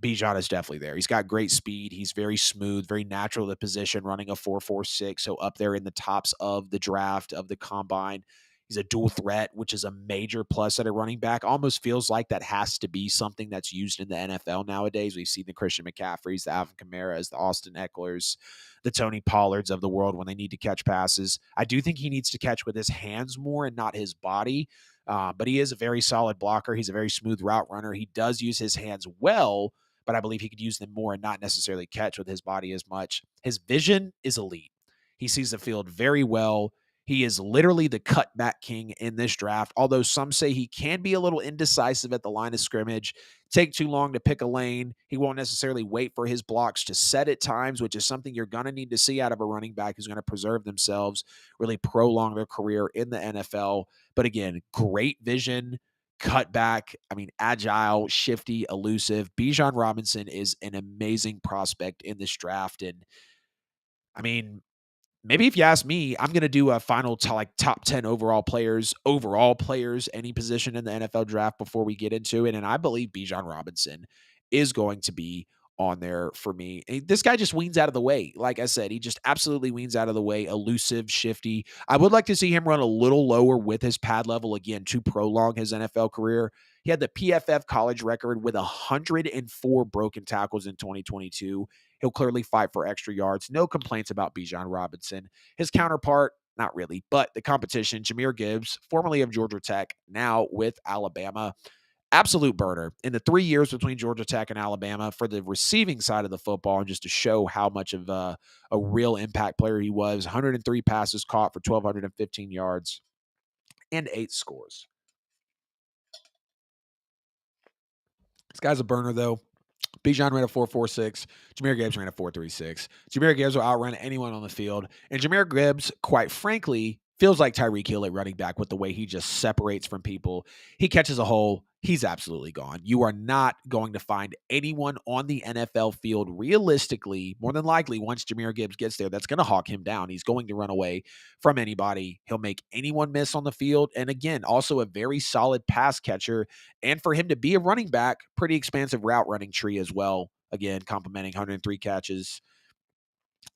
Bijan is definitely there. He's got great speed. He's very smooth, very natural to the position, running a 4.46, so up there in the tops of the draft, of the combine. He's a dual threat, which is a major plus at a running back. Almost feels like that has to be something that's used in the NFL nowadays. We've seen the Christian McCaffreys, the Alvin Kamara's, the Austin Ecklers, the Tony Pollards of the world when they need to catch passes. I do think he needs to catch with his hands more and not his body, but he is a very solid blocker. He's a very smooth route runner. He does use his hands well, but I believe he could use them more and not necessarily catch with his body as much. His vision is elite. He sees the field very well. He is literally the cutback king in this draft, although some say he can be a little indecisive at the line of scrimmage, take too long to pick a lane. He won't necessarily wait for his blocks to set at times, which is something you're going to need to see out of a running back who's going to preserve themselves, really prolong their career in the NFL. But again, great vision, cutback. I mean, agile, shifty, elusive. Bijan Robinson is an amazing prospect in this draft. And I mean, maybe if you ask me, I'm going to do a final top 10 overall players, any position in the NFL draft before we get into it. And I believe Bijan Robinson is going to be on there for me. This guy just weans out of the way. Like I said, he just absolutely weans out of the way, elusive, shifty. I would like to see him run a little lower with his pad level again to prolong his NFL career. He had the PFF college record with 104 broken tackles in 2022. He'll clearly fight for extra yards. No complaints about Bijan Robinson. His counterpart, not really, but the competition, Jahmyr Gibbs, formerly of Georgia Tech, now with Alabama. Absolute burner. In the 3 years between Georgia Tech and Alabama for the receiving side of the football, and just to show how much of a real impact player he was, 103 passes caught for 1,215 yards and 8 scores. This guy's a burner, though. Bijan ran a 4.46. Jahmyr Gibbs ran a 4.36. Jahmyr Gibbs will outrun anyone on the field. And Jahmyr Gibbs, quite frankly, feels like Tyreek Hill at running back with the way he just separates from people. He catches a hole. He's absolutely gone. You are not going to find anyone on the NFL field realistically, more than likely, once Jahmyr Gibbs gets there, that's going to hawk him down. He's going to run away from anybody. He'll make anyone miss on the field. And again, also a very solid pass catcher. And for him to be a running back, pretty expansive route running tree as well. Again, complimenting 103 catches,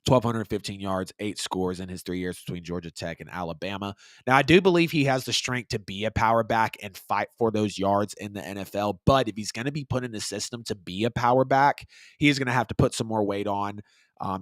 1,215 yards, 8 scores in his 3 years between Georgia Tech and Alabama. Now, I do believe he has the strength to be a power back and fight for those yards in the NFL. But if he's going to be put in the system to be a power back, he is going to have to put some more weight on.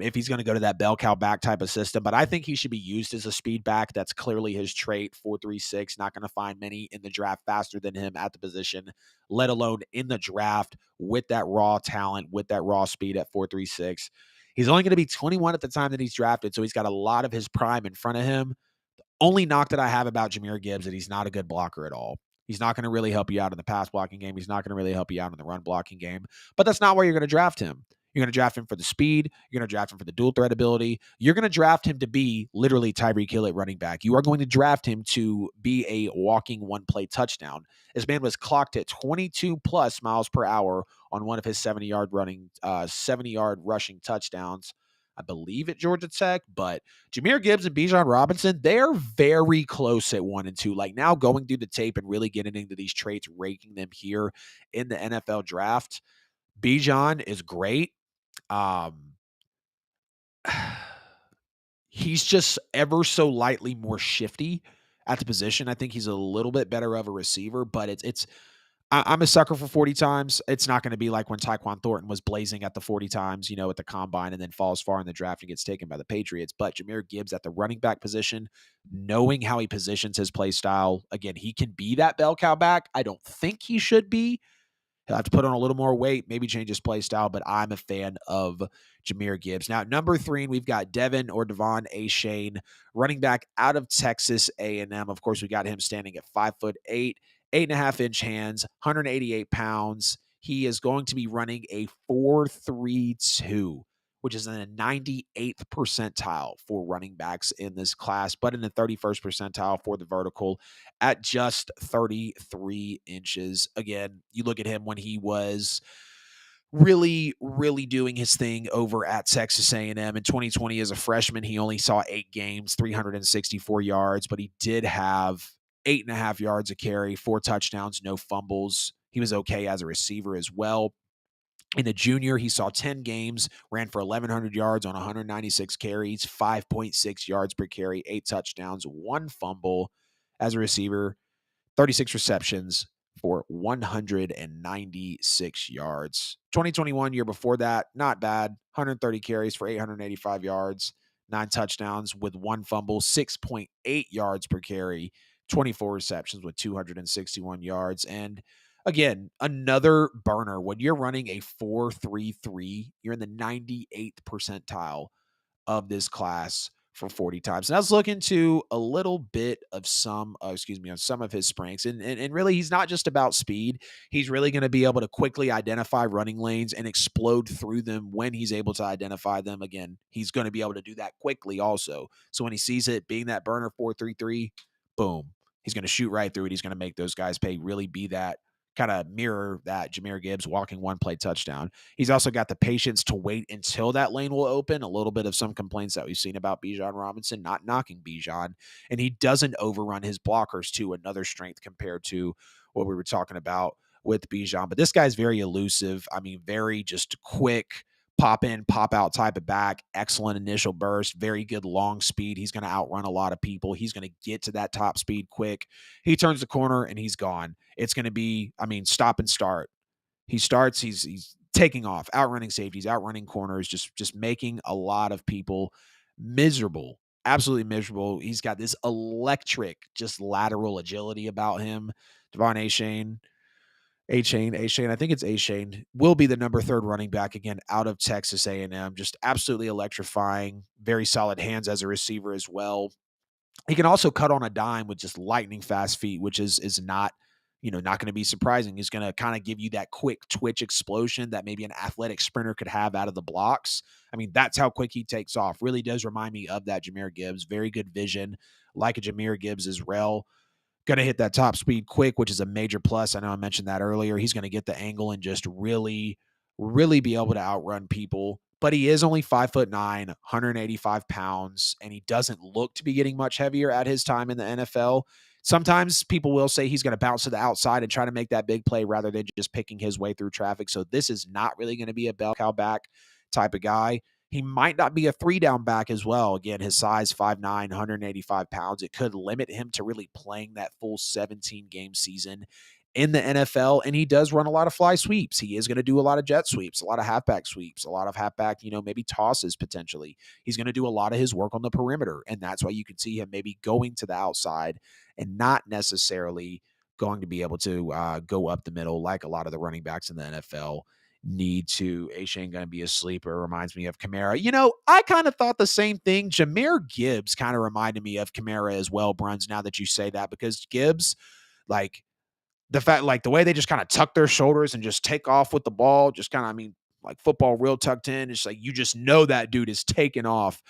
If he's going to go to that bell cow back type of system. But I think he should be used as a speed back. That's clearly his trait, 4.36. Not going to find many in the draft faster than him at the position, let alone in the draft with that raw talent, with that raw speed at 4.36. He's only going to be 21 at the time that he's drafted, so he's got a lot of his prime in front of him. The only knock that I have about Jahmyr Gibbs is that he's not a good blocker at all. He's not going to really help you out in the pass blocking game. He's not going to really help you out in the run blocking game. But that's not where you're going to draft him. You're going to draft him for the speed. You're going to draft him for the dual threat ability. You're going to draft him to be literally Tyreek Hill at running back. You are going to draft him to be a walking one-play touchdown. This man was clocked at 22 plus miles per hour on one of his 70-yard rushing touchdowns, I believe, at Georgia Tech. But Jahmyr Gibbs and Bijan Robinson, they're very close at 1 and 2. Like, now going through the tape and really getting into these traits, ranking them here in the NFL draft, Bijan is great. He's just ever so lightly more shifty at the position. I think he's a little bit better of a receiver, but I'm a sucker for 40 times. It's not going to be like when Tyquan Thornton was blazing at the 40 times, at the combine, and then falls far in the draft and gets taken by the Patriots. But Jahmyr Gibbs at the running back position, knowing how he positions his play style, again, he can be that bell cow back. I don't think he should be. He'll have to put on a little more weight, maybe change his play style, but I'm a fan of Jahmyr Gibbs. Now, number 3, we've got Devon A. Shane, running back out of Texas A&M. Of course, we got him standing at 5'8", 8.5-inch hands, 188 pounds. He is going to be running a 4.32, which is in the 98th percentile for running backs in this class, but in the 31st percentile for the vertical at just 33 inches. Again, you look at him when he was really doing his thing over at Texas A&M. In 2020 as a freshman, he only saw 8 games, 364 yards, but he did have 8.5 yards a carry, 4 touchdowns, no fumbles. He was okay as a receiver as well. In a junior, he saw 10 games, ran for 1,100 yards on 196 carries, 5.6 yards per carry, 8 touchdowns, 1 fumble as a receiver, 36 receptions for 196 yards. 2021, year before that, not bad. 130 carries for 885 yards, 9 touchdowns with 1 fumble, 6.8 yards per carry, 24 receptions with 261 yards. And again, another burner. When you're running a 4.33, you're in the 98th percentile of this class for 40 times. And I was looking to a little bit of on some of his strengths. And really, he's not just about speed. He's really going to be able to quickly identify running lanes and explode through them when he's able to identify them. Again, he's going to be able to do that quickly also. So when he sees it being that burner 4.33, boom, he's going to shoot right through it. He's going to make those guys pay, really be that kind of mirror that Jahmyr Gibbs walking one play touchdown. He's also got the patience to wait until that lane will open. A little bit of some complaints that we've seen about Bijan Robinson, not knocking Bijan. And he doesn't overrun his blockers too, another strength compared to what we were talking about with Bijan. But this guy's very elusive. I mean, very just quick, pop in, pop out type of back, excellent initial burst, very good long speed. He's going to outrun a lot of people. He's going to get to that top speed quick. He turns the corner and he's gone. It's going to be, I mean, stop and start. He starts, he's taking off, outrunning safeties, outrunning corners, just making a lot of people miserable, absolutely miserable. He's got this electric, just lateral agility about him. Devon A-Chain, I think it's A-Chain, will be the number 3 running back again out of Texas A&M. Just absolutely electrifying, very solid hands as a receiver as well. He can also cut on a dime with just lightning fast feet, which is not, not going to be surprising. He's going to kind of give you that quick twitch explosion that maybe an athletic sprinter could have out of the blocks. I mean, that's how quick he takes off. Really does remind me of that Jahmyr Gibbs. Very good vision, like a Jahmyr Gibbs as well. Going to hit that top speed quick, which is a major plus. I know I mentioned that earlier. He's going to get the angle and just really, really be able to outrun people. But he is only 5'9", 185 pounds, and he doesn't look to be getting much heavier at his time in the NFL. Sometimes people will say he's going to bounce to the outside and try to make that big play rather than just picking his way through traffic. So this is not really going to be a bell cow back type of guy. He might not be a 3-down back as well. Again, his size, 5'9", 185 pounds. It could limit him to really playing that full 17-game season in the NFL, and he does run a lot of fly sweeps. He is going to do a lot of jet sweeps, a lot of halfback sweeps, a lot of halfback, maybe tosses potentially. He's going to do a lot of his work on the perimeter, and that's why you can see him maybe going to the outside and not necessarily going to be able to go up the middle like a lot of the running backs in the NFL need to. A-Chain going to be a sleeper. Reminds me of Kamara. I kind of thought the same thing. Jahmyr Gibbs kind of reminded me of Kamara as well, Bruns, now that you say that, because Gibbs, like, the way they just kind of tuck their shoulders and just take off with the ball, just kind of, like football real tucked in. It's like, you just know that dude is taking off.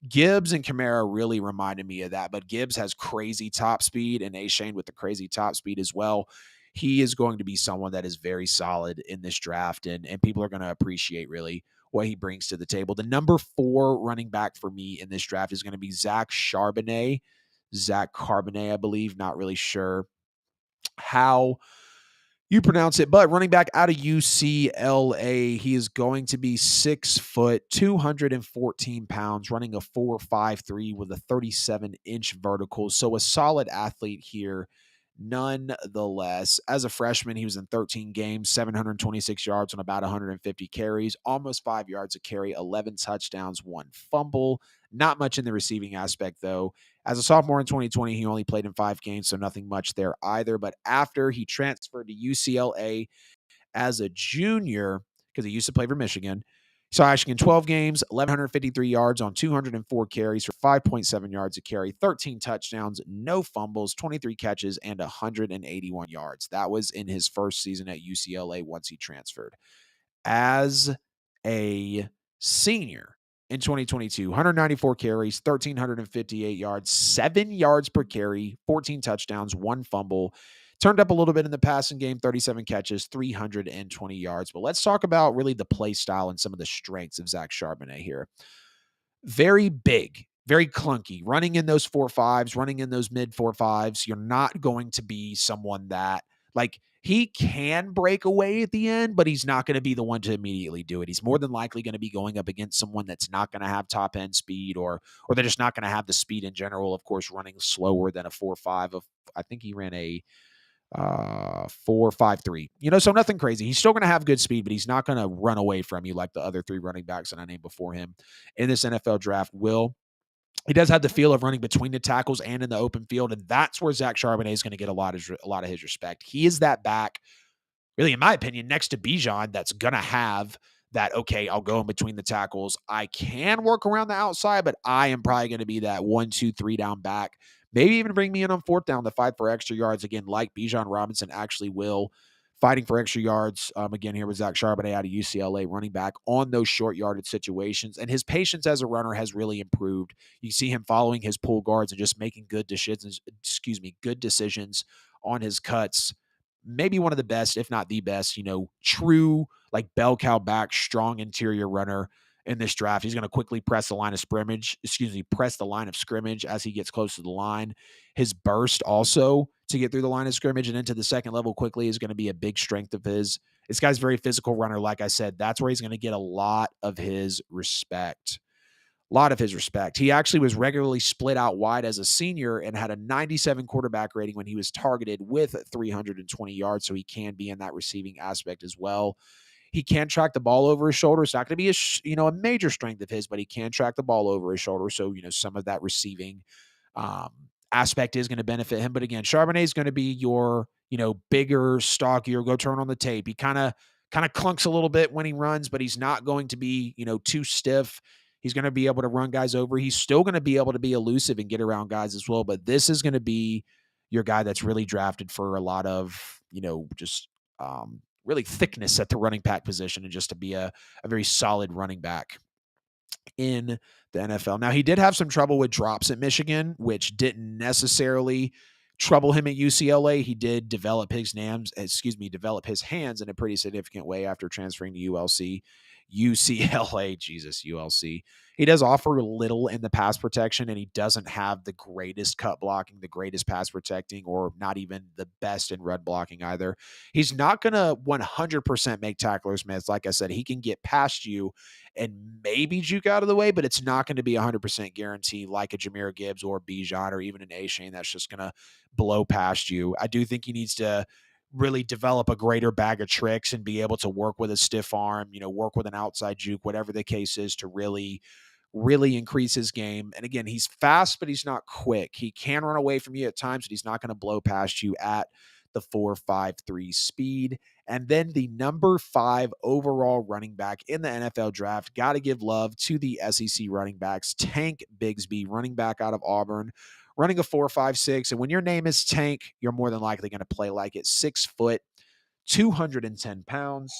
Gibbs and Kamara really reminded me of that, but Gibbs has crazy top speed, and A-Chain with the crazy top speed as well. He is going to be someone that is very solid in this draft, and people are going to appreciate really what he brings to the table. The number 4 running back for me in this draft is going to be Zach Charbonnet, I believe, not really sure how you pronounce it, but running back out of UCLA. He is going to be 6 foot, 214 pounds, running a 4.53 with a 37-inch vertical. So a solid athlete here, nonetheless. As a freshman, he was in 13 games, 726 yards on about 150 carries, almost 5 yards a carry, 11 touchdowns, 1 fumble. Not much in the receiving aspect, though. As a sophomore in 2020, he only played in 5 games, so nothing much there either. But after he transferred to UCLA as a junior, because he used to play for Michigan, he saw action in 12 games, 1,153 yards on 204 carries for 5.7 yards a carry, 13 touchdowns, no fumbles, 23 catches, and 181 yards. That was in his first season at UCLA once he transferred. As a senior in 2022, 194 carries, 1,358 yards, 7 yards per carry, 14 touchdowns, 1 fumble. Turned up a little bit in the passing game, 37 catches, 320 yards. But let's talk about really the play style and some of the strengths of Zach Charbonnet here. Very big, very clunky, running in those 4.5s, running in those mid 4.5s. You're not going to be someone that, he can break away at the end, but he's not going to be the one to immediately do it. He's more than likely going to be going up against someone that's not going to have top end speed, or they're just not going to have the speed in general. Of course, running slower than a 4.5. I think he ran a 4.53. So nothing crazy. He's still going to have good speed, but he's not going to run away from you like the other 3 running backs that I named before him in this NFL draft will. He does have the feel of running between the tackles and in the open field, and that's where Zach Charbonnet is going to get a lot of his respect. He is that back, really, in my opinion, next to Bijan, that's going to have that, okay, I'll go in between the tackles. I can work around the outside, but I am probably going to be that 1, 2, 3 down back. Maybe even bring me in on fourth down to fight for extra yards. Again, like Bijan Robinson actually will, fighting for extra yards. Again, here was Zach Charbonnet out of UCLA, running back on those short yardage situations. And his patience as a runner has really improved. You see him following his pull guards and just making good decisions on his cuts. Maybe one of the best, if not the best, true like bell cow back, strong interior runner in this draft. He's going to quickly press the line of scrimmage as he gets close to the line. His burst also to get through the line of scrimmage and into the second level quickly is going to be a big strength of his. This guy's very physical runner. Like I said, that's where he's going to get a lot of his respect. He actually was regularly split out wide as a senior and had a 97 quarterback rating when he was targeted with 320 yards, so he can be in that receiving aspect as well. He can track the ball over his shoulder. It's not going to be a major strength of his, but he can track the ball over his shoulder. So, some of that receiving aspect is going to benefit him. But again, Charbonnet is going to be your, bigger, stockier, go turn on the tape. He kind of clunks a little bit when he runs, but he's not going to be, too stiff. He's going to be able to run guys over. He's still going to be able to be elusive and get around guys as well. But this is going to be your guy that's really drafted for a lot of, just really thickness at the running back position and just to be a very solid running back in the NFL. Now, he did have some trouble with drops at Michigan, which didn't necessarily trouble him at UCLA. He did develop his hands in a pretty significant way after transferring to UCLA. He does offer little in the pass protection, and he doesn't have the greatest cut blocking, the greatest pass protecting, or not even the best in run blocking either. He's not going to 100% make tacklers miss. Like I said, he can get past you and maybe juke out of the way, but it's not going to be 100% guarantee like a Jahmyr Gibbs or Bijan or even an A-Shane that's just going to blow past you. I do think he needs to really develop a greater bag of tricks and be able to work with a stiff arm, work with an outside juke, whatever the case is, to really increase his game. And again, he's fast, but he's not quick. He can run away from you at times, but he's not going to blow past you at the 4.53 speed. And then the number 5 overall running back in the NFL draft. Got to give love to the SEC running backs. Tank Bigsby, running back out of Auburn, running a 4.56. And when your name is Tank, you're more than likely going to play like it. 6 foot, 210 pounds.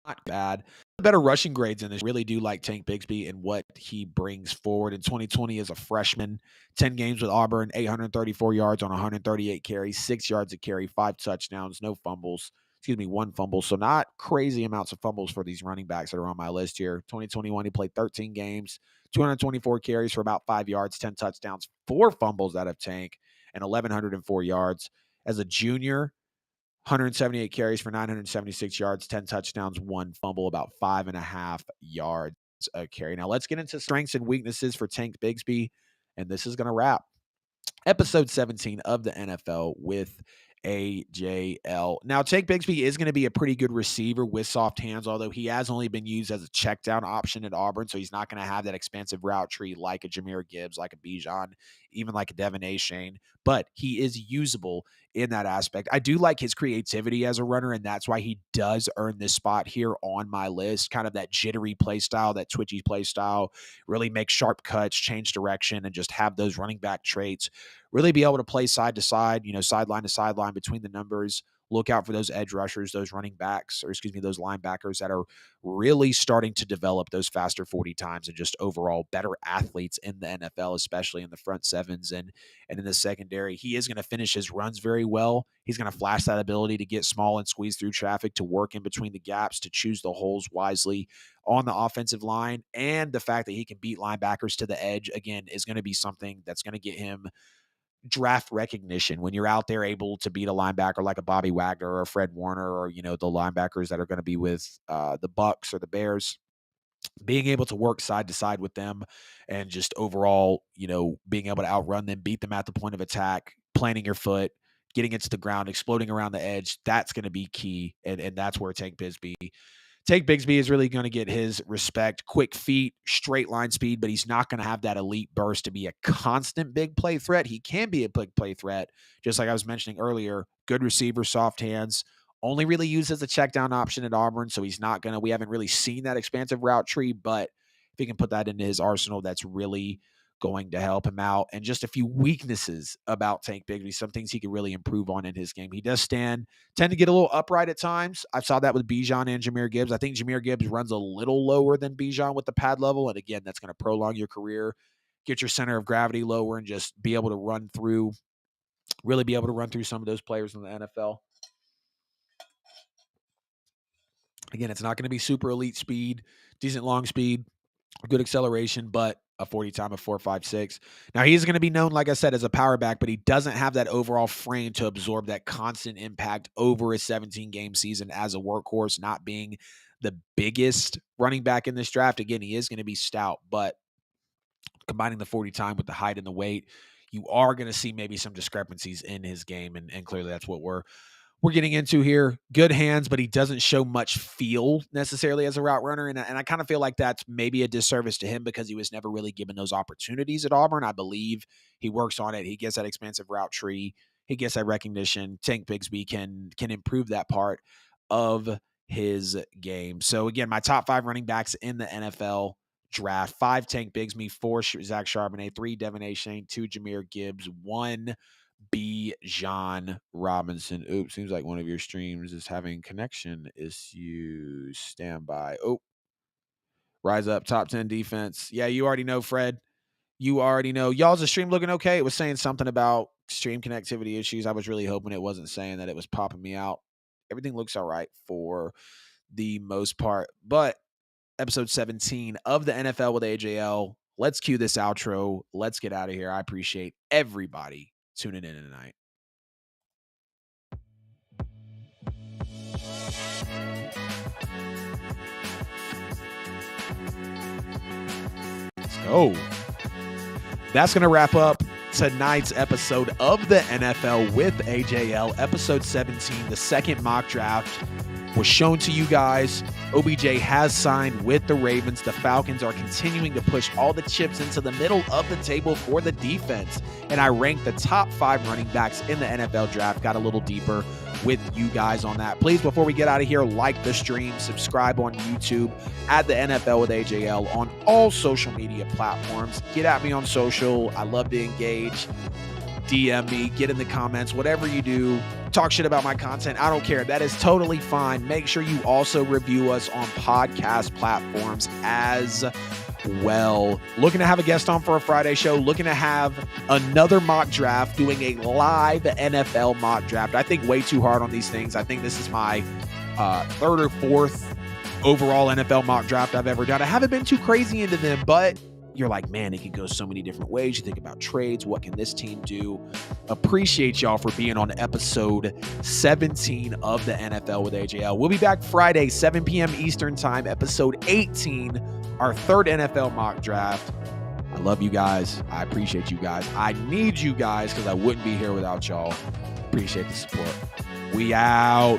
Not bad. Better rushing grades in this. Really do like Tank Bigsby and what he brings forward. In 2020 as a freshman, 10 games with Auburn, 834 yards on 138 carries, 6 yards a carry, 5 touchdowns, no fumbles. 1 fumble. So not crazy amounts of fumbles for these running backs that are on my list here. 2021, he played 13 games, 224 carries for about 5 yards, 10 touchdowns, 4 fumbles out of Tank, and 1,104 yards. As a junior, 178 carries for 976 yards, 10 touchdowns, 1 fumble, about 5.5 yards a carry. Now let's get into strengths and weaknesses for Tank Bigsby, and this is going to wrap episode 17 of the NFL with AJL. Now, Tank Bigsby is going to be a pretty good receiver with soft hands, although he has only been used as a check down option at Auburn, so he's not going to have that expansive route tree like a Jahmyr Gibbs, like a Bijan, even like a Devin A-Shane, but he is usable in that aspect. I do like his creativity as a runner, and that's why he does earn this spot here on my list. Kind of that jittery play style, that twitchy play style, really make sharp cuts, change direction, and just have those running back traits. Really be able to play side to side, sideline to sideline between the numbers. Look out for those edge rushers, those running backs, those linebackers that are really starting to develop those faster 40 times and just overall better athletes in the NFL, especially in the front sevens and in the secondary. He is going to finish his runs very well. He's going to flash that ability to get small and squeeze through traffic, to work in between the gaps, to choose the holes wisely on the offensive line. And the fact that he can beat linebackers to the edge, again, is going to be something that's going to get him draft recognition when you're out there able to beat a linebacker like a Bobby Wagner or a Fred Warner, or the linebackers that are going to be with the Bucks or the Bears. Being able to work side to side with them and just overall, being able to outrun them, beat them at the point of attack, planting your foot, getting it to the ground, exploding around the edge, that's going to be key. And that's where Tank Bigsby Tank Bigsby is really going to get his respect. Quick feet, straight line speed, but he's not going to have that elite burst to be a constant big play threat. He can be a big play threat, just like I was mentioning earlier. Good receiver, soft hands. Only really used as a check down option at Auburn, so he's not going to – we haven't really seen that expansive route tree, but if he can put that into his arsenal, that's really going to help him out. And just a few weaknesses about Tank Bigsby, some things he could really improve on in his game. He does tend to get a little upright at times. I saw that with Bijan and Jahmyr Gibbs. I think Jahmyr Gibbs runs a little lower than Bijan with the pad level, and again, that's going to prolong your career, get your center of gravity lower, and just be able to run through some of those players in the NFL. Again, it's not going to be super elite speed, decent long speed, good acceleration, but a 40 time of 4.56. Now, he's going to be known, like I said, as a power back, but he doesn't have that overall frame to absorb that constant impact over a 17-game season as a workhorse, not being the biggest running back in this draft. Again, he is going to be stout, but combining the 40 time with the height and the weight, you are going to see maybe some discrepancies in his game, and clearly that's what we're getting into here. Good hands, but he doesn't show much feel necessarily as a route runner. And I kind of feel like that's maybe a disservice to him because he was never really given those opportunities at Auburn. I believe he works on it. He gets that expansive route tree. He gets that recognition. Tank Bigsby can improve that part of his game. So again, my top 5 running backs in the NFL draft: 5 Tank Bigsby, 4 Zach Charbonnet, 3 Devin Achane, 2 Jahmyr Gibbs, 1 Bijan Robinson. Oops, seems like one of your streams is having connection issues. Stand by. Oh, rise up, top 10 defense. Yeah, you already know, Fred. You already know. Y'all's the stream looking okay? It was saying something about stream connectivity issues. I was really hoping it wasn't saying that it was popping me out. Everything looks all right for the most part. But episode 17 of the NFL with AJL. Let's cue this outro. Let's get out of here. I appreciate everybody tuning in tonight. Let's go. That's going to wrap up tonight's episode of the NFL with AJL, episode 17, the second mock draft was shown to you guys. OBJ has signed with the Ravens. The Falcons are continuing to push all the chips into the middle of the table for the defense. And I ranked the top 5 running backs in the NFL draft. Got a little deeper with you guys on that. Please, before we get out of here, like the stream, subscribe on YouTube, at the NFL with AJL on all social media platforms. Get at me on social. I love to engage. DM me, get in the comments, whatever you do. Talk shit about my content. I don't care. That is totally fine. Make sure you also review us on podcast platforms as well. Looking to have a guest on for a Friday show. Looking to have another mock draft, doing a live NFL mock draft. I think way too hard on these things. I think this is my 3rd or 4th overall NFL mock draft I've ever done. I haven't been too crazy into them, but you're like, man, it could go so many different ways. You think about trades. What can this team do? Appreciate y'all for being on episode 17 of the NFL with AJL. We'll be back Friday, 7 p.m. Eastern time, episode 18, our 3rd NFL mock draft. I love you guys. I appreciate you guys. I need you guys because I wouldn't be here without y'all. Appreciate the support. We out.